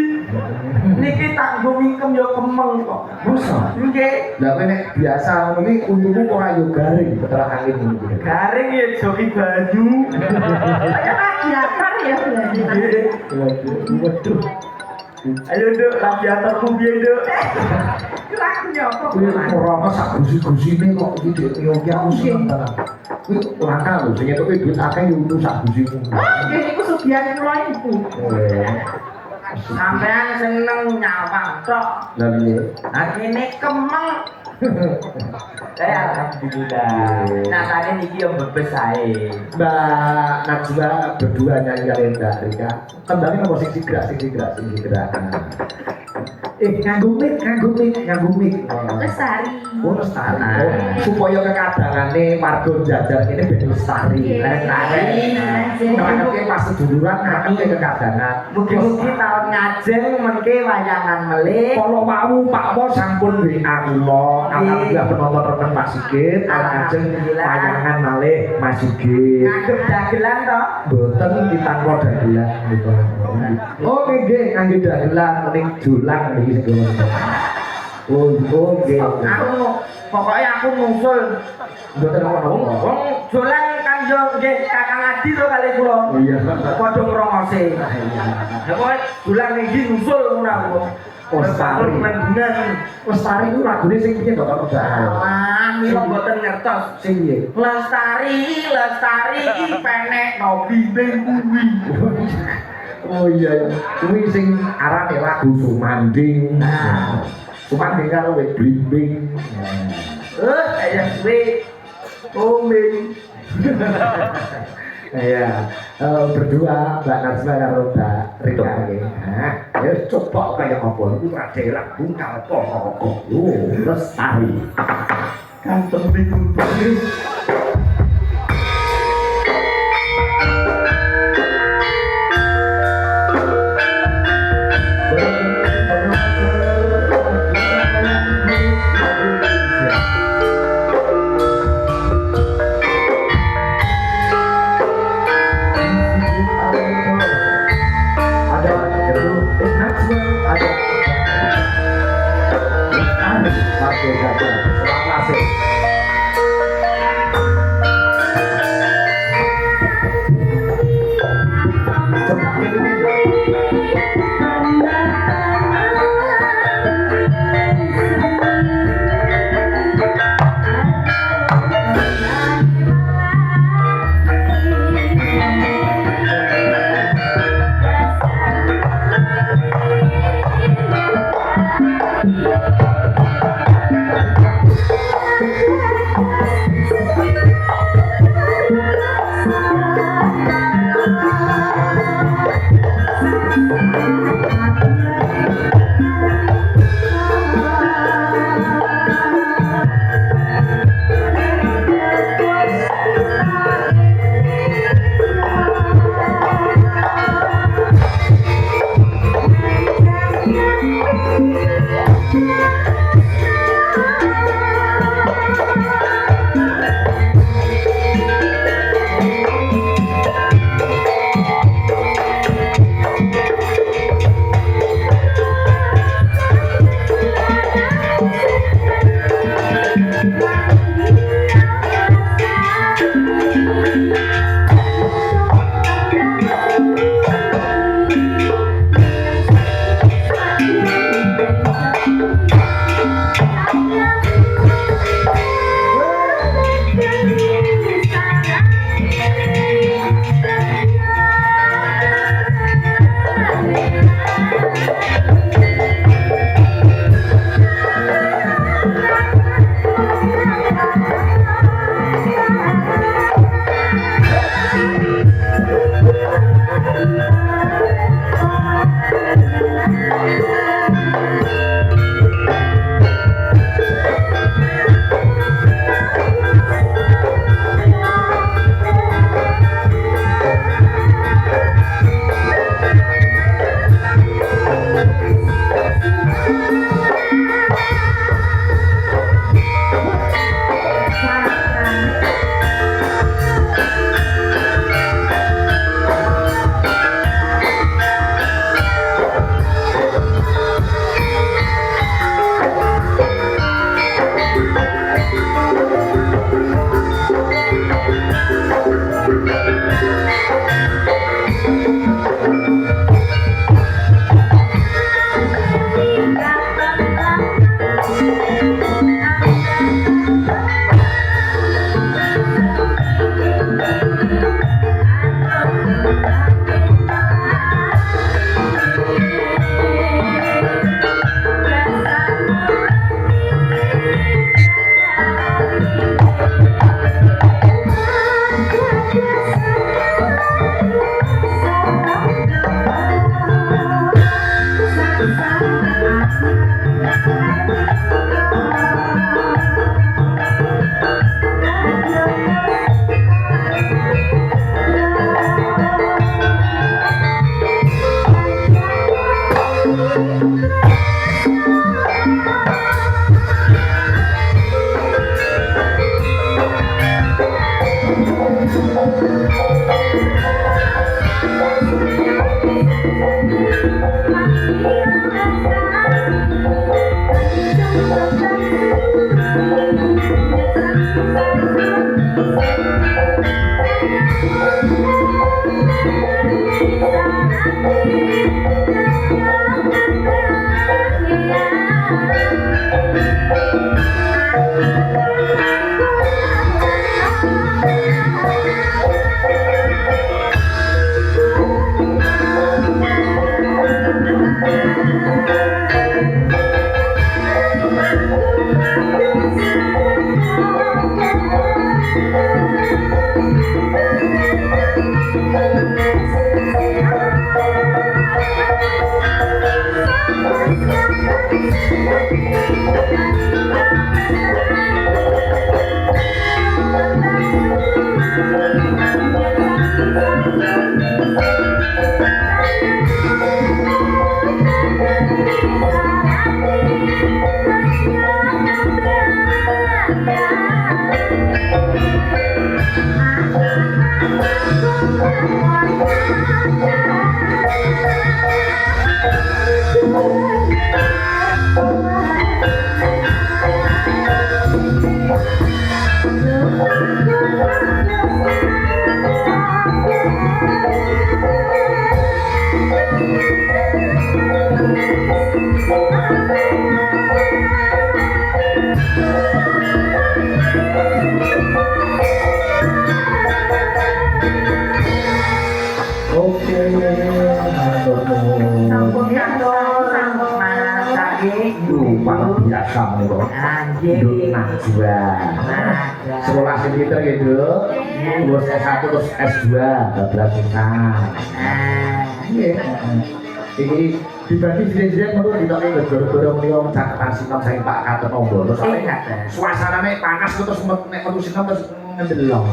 Niki tanggung income yo kemeng kok. Masa? Nggih. Lah kowe nek biasa ngono iki untumu ora yo garing setelah angin ngono. Garing ya joki banyu. Kayak radiator ya berarti. Waduh. Ayo Duk, radiatorku piye Duk? Lakunya apa? Kuwi ora ana sak gusi-gusine kok iki Dik. Yo ki aku seneng tenan. Kuwi langka lho, sing entuk duit akeh yo untuk sak gusimu. Nggih niku sugihan kula ibu. Sampean seneng nyawang tok. Lah piye? Nah kene kemeng. Alhamdulillah. Nah tadi niki yo bebes ae. Mbak Najwa berdua nyanyi kali Mbak Rika. Kembali nomor sing sigrak. Nganggo mic. Lestari. Oh, lestari. Oh, supaya kekadangane warga jajar ini ben lestari. Lestari. Makane pas seduluran makane kekadangan. Mugi-mugi tahun ngajeng mengke wayangan melih. Kalau mau Pak Mo sampun WA kula, alhamdulillah penonton remen Pak Sigit, ngajeng wayangan malih Mas Sigit. Nganggep dagelan to? Boten ditanpa dagelan niku. Oh nggih, ngangge dagelan ning julang niki sing Oh nggih. Aku pokoknya aku ngusul. Boten apa-apa. Wong dolan kan yo nggih Kakang Adi to kali kula. Iya. Padha ngrongose. Lah kok dolan iki ngusul ngono aku. Oh, Lestari. Lestari itu lagune sing piye to Kak Udah? Alah, mila mboten ngertos. Sing piye? Lestari iki penek no bimbing kuwi. Oh iya, kuwi sing arane lagu Sumanding. Nah. Sumanding karo wit blimbing. Kaya suwe omeng. Iya, berdua Mbak Najwa karo Mbak Rika nggih. Nah, ya coba kaya apa niku radela bungkal ponoko. Lestari. Kantong bingung banget. Oke, Sampun kantor, sampun masak lupa biasa nih bro. Anjir. Duduk Najwa. Sekolah sekitar gitu. Lulus S1 terus S2, 12 tahun. Iya. Ini dibagi sini-sini menurut kita ini gara-gara beliau mencatatkan sinam saya Pak Katon Ombolo. Soalnya suasananya panas terus menuju sinam terus ngedelong.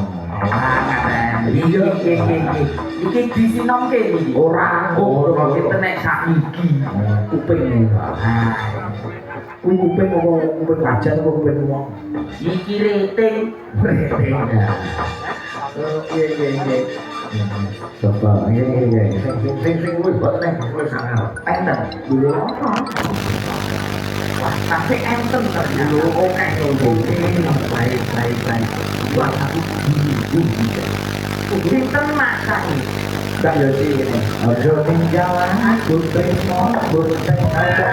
Iki disinom ke iki. Ora, Kita nek saiki. kuping nih. Kuping kuping wajan kuping wong. Iki rating. Iya. Coba, iya. Sing wis buat neng, wis sangat. Enten. Dulu Tapi enten ternyata. dulu oke Oke, baik. Buat aku Sinten masak iki? tak ya sih ini. Ojo tinggal aku terima burung aja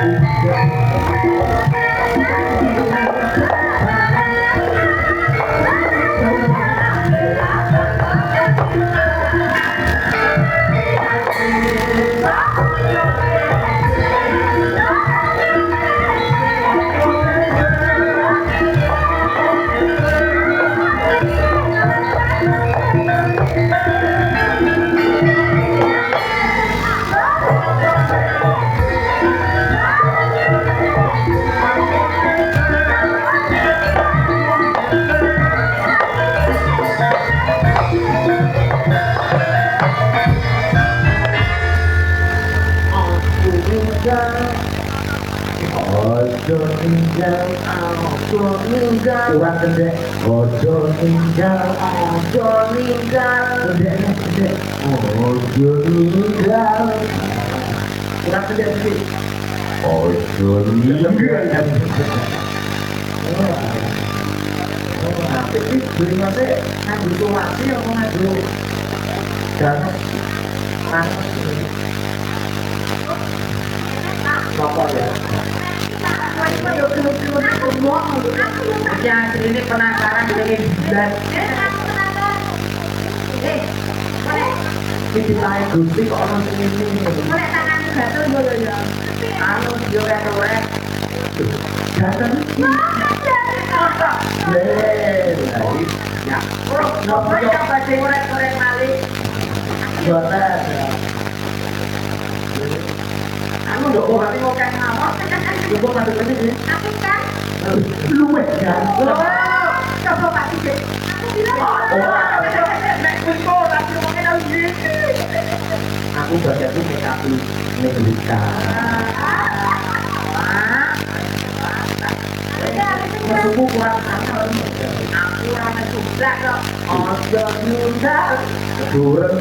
Ojo tinggal, kurang gede. Ojo tinggal, gede. Ojo tinggal, kurang gede sih. Ojo tinggal. Tapi beli mate nganggo sulasi apa nganggo ganas panas. Apa ya? Ya, ini penasaran dengan bulan. Ini ditarik gusti kok orang ini. Anu yo kayak korek. Gatel. Ya. Ngopo ya badhe korek-korek malih. Boten. Anu ndok kok ati kok kayak ngawak. Coba masuk ke sini. Aku kan, Luwes kan. coba Pak Ide. Aku bilang Nek wis kok tak ngomongke nang iki. Aku baca tuh make up ngeblika. Masukku kurang akal. Aku ora mesublak kok. Ojo nyundal. Durung.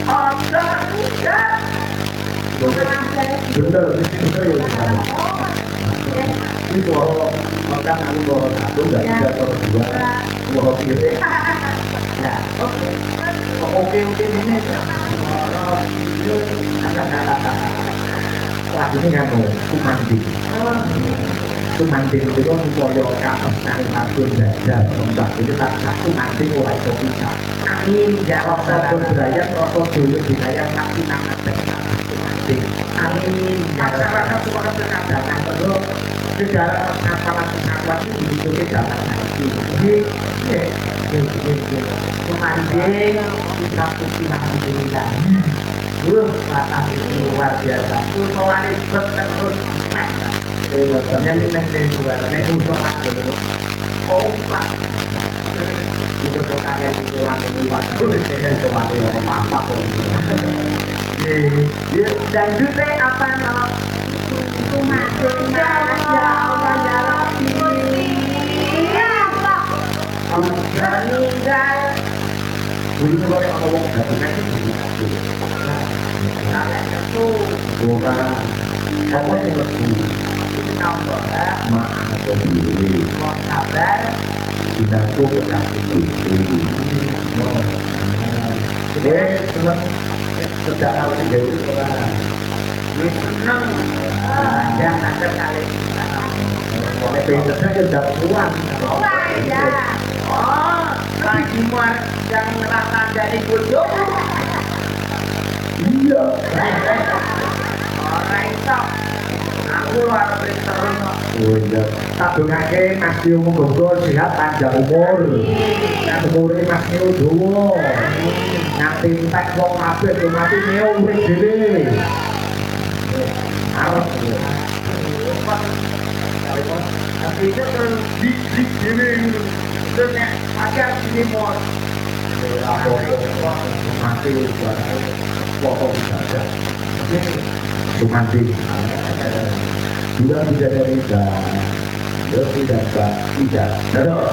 Ojo udah. Bener, bener ya. Ini suara makan aku suara satu, nggak bisa suara dua, suara tiga. Ya, oke. Oke ini. Lagunya kan Kumanding. Kumanding itu kan supaya kapan nari madun belajar mbak itu tak Kumanding mulai bisa. Amin ya Rasa Rabbal beraya, rasa dulu budaya nasi nangan Kumanding. Amin ya Masyarakat suara terkadang terus sejarah pengakuan itu dibutuhkan dalam hati. Kumanding kita putih alhamdulillah. Mata itu luar biasa. Mulai berterus. Jadi nanti juga nanti untuk aku. Oh pak. Itu kekayaan itu orang luar. Itu orang apa kok. Dan juga apa nama? Kumanding ya Allah ya Rabbi. Meninggal. Dulu kalau yang ngomong gabungan itu begitu. Itu Bukan. Apa yang lebih? nomor Maaf sendiri. mau sabar. Binaku berkasih istri. Senang sejak awal dari sekolah. Seneng. Jangan ada kali. Oleh pinternya sudah puan. Wah ya. Oh, lagi muar yang ngerasa dari bodoh. Iya. Orang itu, aku luar terus. Oh iya. Tabungake Mas Tio muga-muga sehat panjang umur. Umure Mas Tio dawa. Nganti entek wong kabeh yo mati neo urip dhewe. Arep. Tapi itu terus dik gini. Terus nek pacar sini mau. Mati barang potong saja. Sumati. Juga tidak dari tidak. Dadah.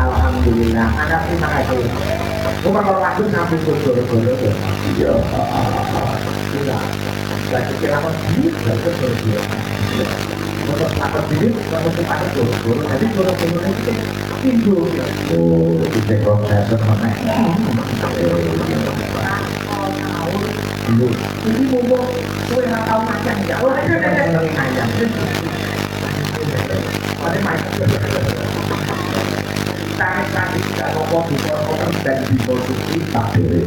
Alhamdulillah, anak terima kasih. Umar lagu sampai goro-goro tuh. Iya. Tidak. Lagi kira apa sih? Lagi goro-goro. Untuk apa sih? Untuk apa goro-goro? Jadi goro-goro itu Indo. Oh, itu konser mana? Ini mau kue nggak tahu macam ya? Oh, itu ayam. Ada macam. Tadi tidak ngomong di dan dikonsumsi tak boleh